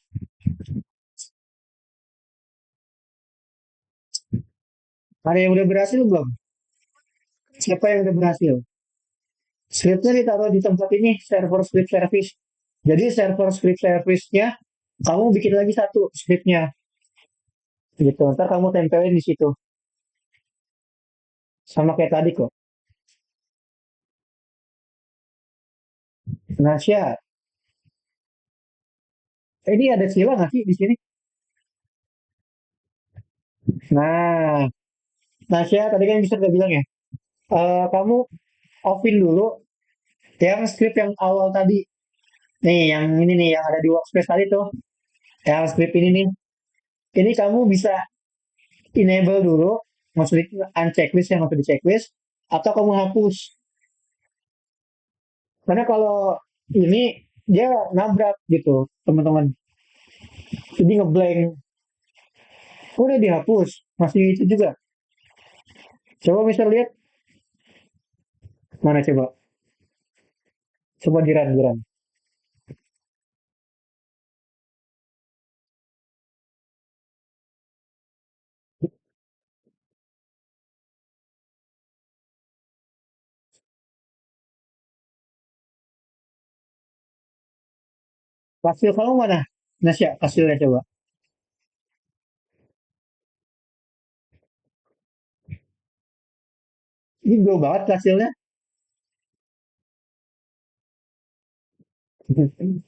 A: Ada yang udah berhasil belum?
B: Script.
A: Siapa yang udah berhasil? Scriptnya ditaruh di tempat ini, server script service. Jadi server script service-nya, kamu bikin lagi satu scriptnya. Gitu, ntar kamu tempelin di situ. Sama kayak tadi kok. Nasya, ini ada sila nggak sih di sini? Nah, Nasya tadi kan bisa udah bilang ya. Kamu offin dulu yang script yang awal tadi. Nih, yang ini nih, yang ada di workspace tadi tuh. Yang script ini nih. Ini kamu bisa enable dulu, maksudnya unchecklist yang harus di checklist, atau kamu hapus. Karena kalau ini dia nabrak gitu, teman-teman. Jadi ngeblank. Udah dihapus, masih itu juga. Coba bisa lihat mana coba. Coba diran. Hasil kamu mana? Nasya, hasilnya coba. Ini jauh banget hasilnya.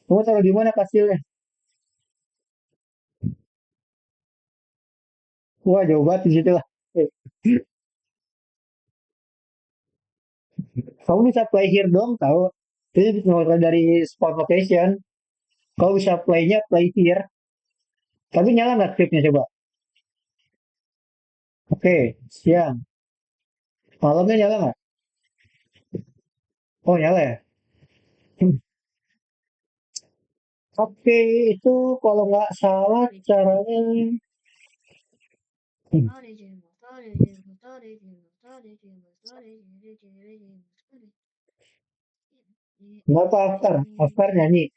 A: Kamu taruh di mana hasilnya? Wah, jauh banget di situ lah. Eh, Kamu bisa play here dong, tahu? Jadi kalau dari spot location, kamu bisa playnya play here. Tapi nyala nggak scriptnya coba? Oke, siang. Malamnya nyala nggak? Oh, nyala ya? Oke, itu kalau nggak salah caranya. Nggak apa Afkar nyanyi.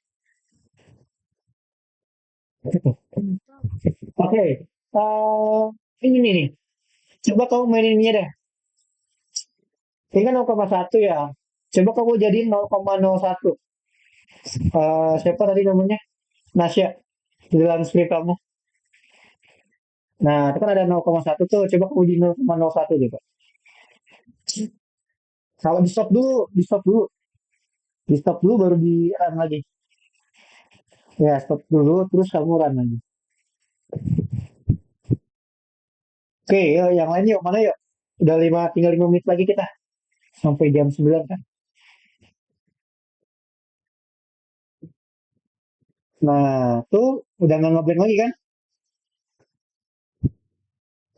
A: Oke, ini nih. Coba kamu mainin ini deh. Ini kan 0,1 ya. Coba kamu jadiin 0,01. Siapa tadi namanya? Nasya. Di dalam script kamu. Nah, itu kan ada 0,1 tuh. Coba kamu di 0,01 deh, Pak. Kalau di stop dulu baru di run lagi. Ya, stop dulu, terus kamu run lagi. Oke, yang lain yuk, mana yuk? Udah tinggal 5 menit lagi kita. Sampai jam 9 kan. Nah, tuh udah nggak ngeblank lagi kan?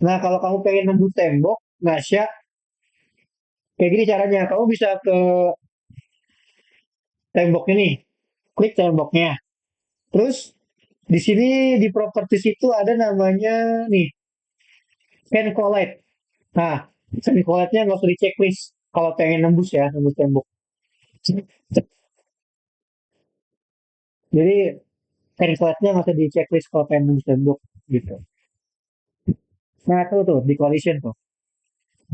A: Nah, kalau kamu pengen nembus tembok, Nasya, kayak gini caranya. Kamu bisa ke tembok ini, klik temboknya. Terus di sini di properties itu ada namanya nih, can collide. Nah, can collide-nya nggak usah di checklist kalau pengen nembus ya, nembus tembok. Jadi can collide-nya nggak usah di checklist kalau pengen nembus tembok gitu. Nah, tuh di collision tuh,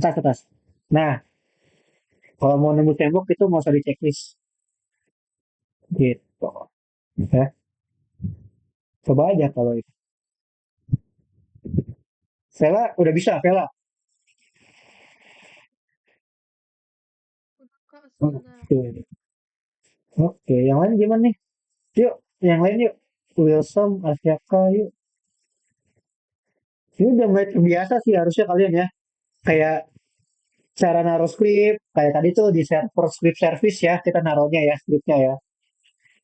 A: atas. Nah, kalau mau nembus tembok itu nggak usah di checklist gitu. Ya, coba aja kalau itu. Vela udah bisa, Vela.
B: Udah kak sebentar.
A: Oke, oke. Yang lain gimana nih? Yuk, yang lain yuk. Wilson, Asyaka yuk. Ini udah mulai terbiasa sih harusnya kalian ya. Kayak cara naruh skrip, kayak tadi tuh di server script service ya, kita naruhnya ya skripnya ya.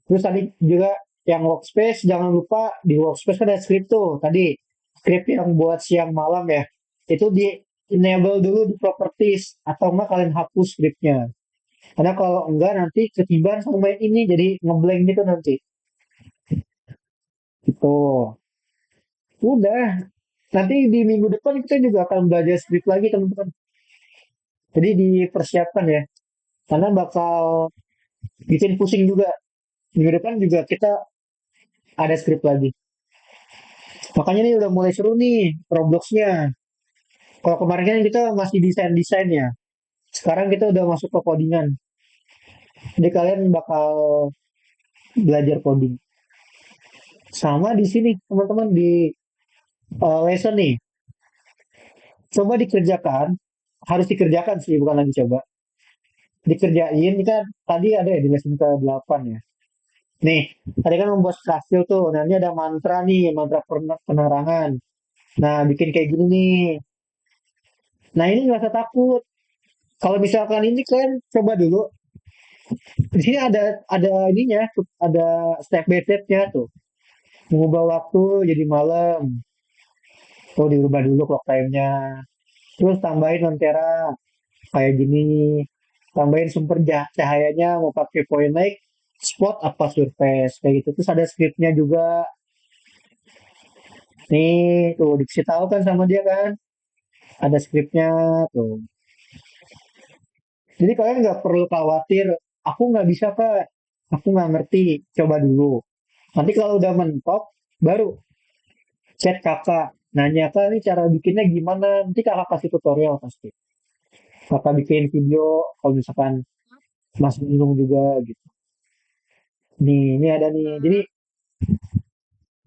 A: Terus tadi juga yang workspace, jangan lupa di workspace kan ada script tuh. Tadi script yang buat siang malam ya. Itu di enable dulu di properties atau enggak kalian hapus scriptnya. Karena kalau enggak nanti ketiban sama yang ini jadi ngeblank gitu nanti. Gitu. Udah. Nanti di minggu depan kita juga akan belajar script lagi teman-teman. Jadi dipersiapkan ya. Karena bakal bikin pusing juga. Minggu depan juga kita ada script lagi. Makanya ini udah mulai seru nih Roblox-nya. Kalau kemarin kan kita masih desain-desain ya. Sekarang kita udah masuk ke codingan. Jadi kalian bakal belajar coding. Sama di sini teman-teman di lesson nih. Coba dikerjakan. Harus dikerjakan sih, bukan lagi coba. Dikerjain, ini kan tadi ada ya di lesson ke-8 ya. Nih, tadi kan membuat kastil tuh. Nah, ini ada mantra nih, mantra penerangan. Nah, bikin kayak gini nih. Nah, ini nggak usah takut. Kalau misalkan ini kan coba dulu. Di sini ada ininya, ada step by step-nya tuh. Mengubah waktu jadi malam. Tuh dirubah dulu clock time-nya. Terus tambahin lentera kayak gini. Tambahin sumber cahayanya mau pakai point light, spot apa surface kayak gitu. Terus ada scriptnya juga. Nih, tuh dikasih tahu kan sama dia kan. Ada skripnya tuh. Jadi kalian nggak perlu khawatir, aku nggak bisa kak, aku nggak ngerti, coba dulu. Nanti kalau udah mentok, baru chat kakak, nanya kak ini cara bikinnya gimana, nanti kakak kasih tutorial pasti. Kakak bikin video, kalau misalkan masih bingung juga gitu. Nih, ini ada nih. Jadi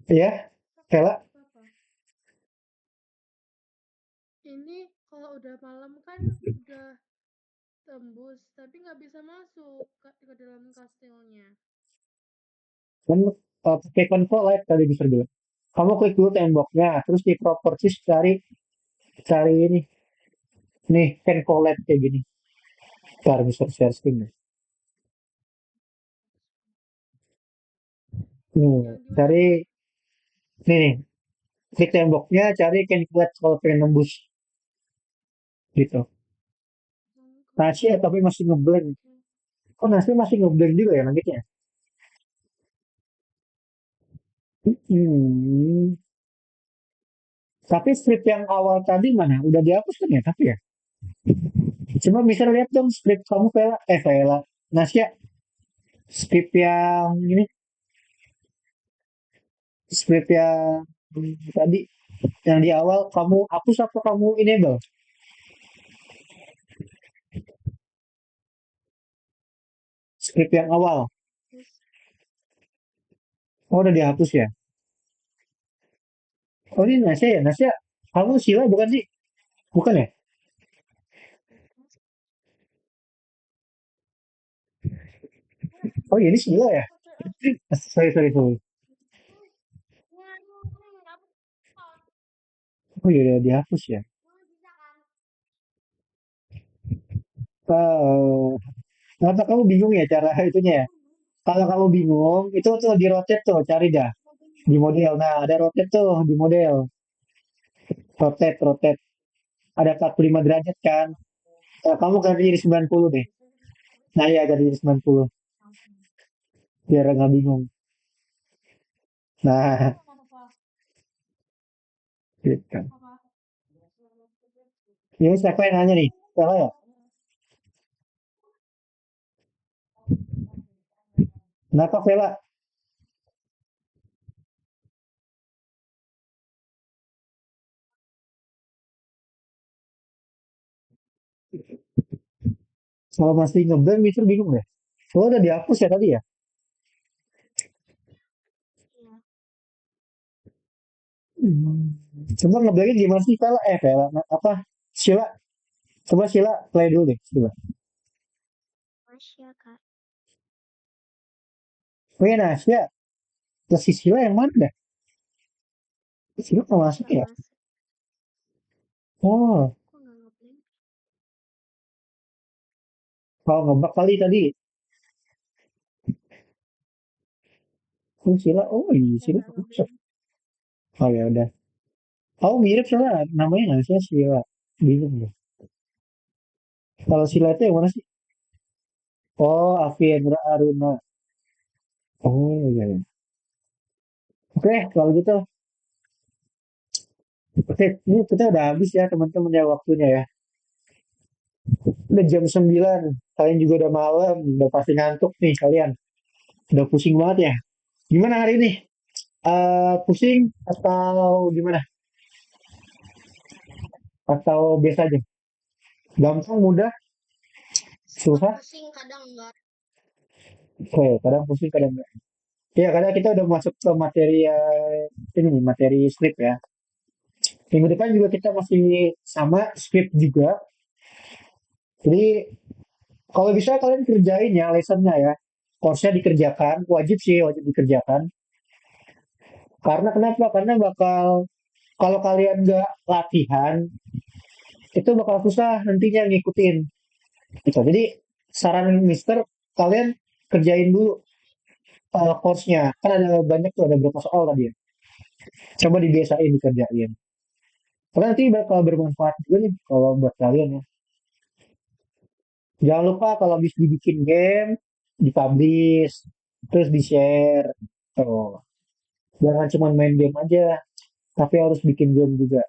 B: Kak,
A: ya, Vela,
B: apa? Ini kalau udah malam kan udah tembus, tapi nggak bisa masuk ke dalam kastilnya.
A: kan pakai control light tadi bisa bilang. Kamu klik dulu temboknya, terus di properties cari cari ini, nih can collect kayak gini. Ntar bisa share screen nih. Nih,
B: Yang gimana,
A: cari
B: Kak?
A: nih, klik temboknya, cari can collect kalau pengen nembus gitu. Nasi ya, tapi masih ngeblank. Kok nasi masih ngeblank juga ya langitnya? Hmm. Tapi strip yang awal tadi mana? Udah dihapus kan ya? Tapi ya. Coba bisa lihat dong strip kamu Vela. Vela. Nasya, strip yang ini, strip yang tadi, yang di awal kamu hapus apa kamu enable? Strip yang awal.
B: Terus,
A: Oh, udah dihapus ya? Oh, ini Nasya ya? Nasya, kamu Sila bukan sih? Bukan ya? Oh, iya, ini Sila ya? Sorry, sorry, sorry. Oh, iya, udah dihapus ya? Oh, kenapa kamu bingung ya cara itunya ya? Kalau kamu bingung, itu tuh di rotate tuh, cari dah. Di model. Nah, ada rotate tuh di model. Rotate, rotate. Ada 45 derajat kan? Nah, kamu ganti jadi 90 deh. Nah, iya ganti jadi 90. Biar nggak bingung. Nah, gitu. Ini siapa yang nanya nih? Salah ya? Kenapa Vela? Kalau masih ngeblank, Mister bingung deh. Oh, udah dihapus ya tadi ya? Hmm. Coba ngeblanknya gimana sih Vela? Vela. Apa? Sila. Coba Sila play dulu deh. Sila. Oh iya, Nasya. Kelas Sila yang mana dah? Sila nggak masuk
B: Nggak
A: ya?
B: masuk.
A: Oh,
B: Kok nggak ngeblend?
A: kalau ngebak kali tadi. Oh, Sila, oh iya,
B: Ya
A: Sila
B: nggak
A: nggak masuk.
B: ngeblend.
A: Oh ya udah. Oh mirip soalnya namanya nggak sih Sila. Bingung deh. Kalau Sila itu yang mana sih? Oh, Aviendra Aruna. Oh iya, iya. Oke, kalau gitu. Oke, ini kita udah habis ya teman-teman ya waktunya ya. Udah jam 9. Kalian juga udah malam, udah pasti ngantuk nih kalian. Udah pusing banget ya. Gimana hari ini? Pusing atau gimana? Atau biasa aja? Gampang, mudah,
B: Suka
A: susah?
B: pusing kadang enggak.
A: Oke, kadang pusing, kadang enggak. Ya, kadang kita udah masuk ke materi ini nih, materi skrip ya. Minggu depan juga kita masih sama skrip juga. Jadi kalau bisa kalian kerjain ya lessonnya ya. Course-nya dikerjakan, wajib sih, wajib dikerjakan. Karena kenapa? Karena bakal kalau kalian nggak latihan, itu bakal susah nantinya ngikutin. Gitu. Jadi saran Mister, kalian kerjain dulu course-nya. Kan ada banyak tuh, ada berapa soal tadi ya. Coba dibiasain dikerjain. Karena nanti bakal bermanfaat juga nih kalau buat kalian ya. Jangan lupa kalau habis dibikin game, dipublish, terus di-share. Tuh. Jangan cuma main game aja, tapi harus bikin game juga.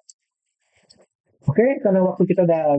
A: Oke, karena waktu kita udah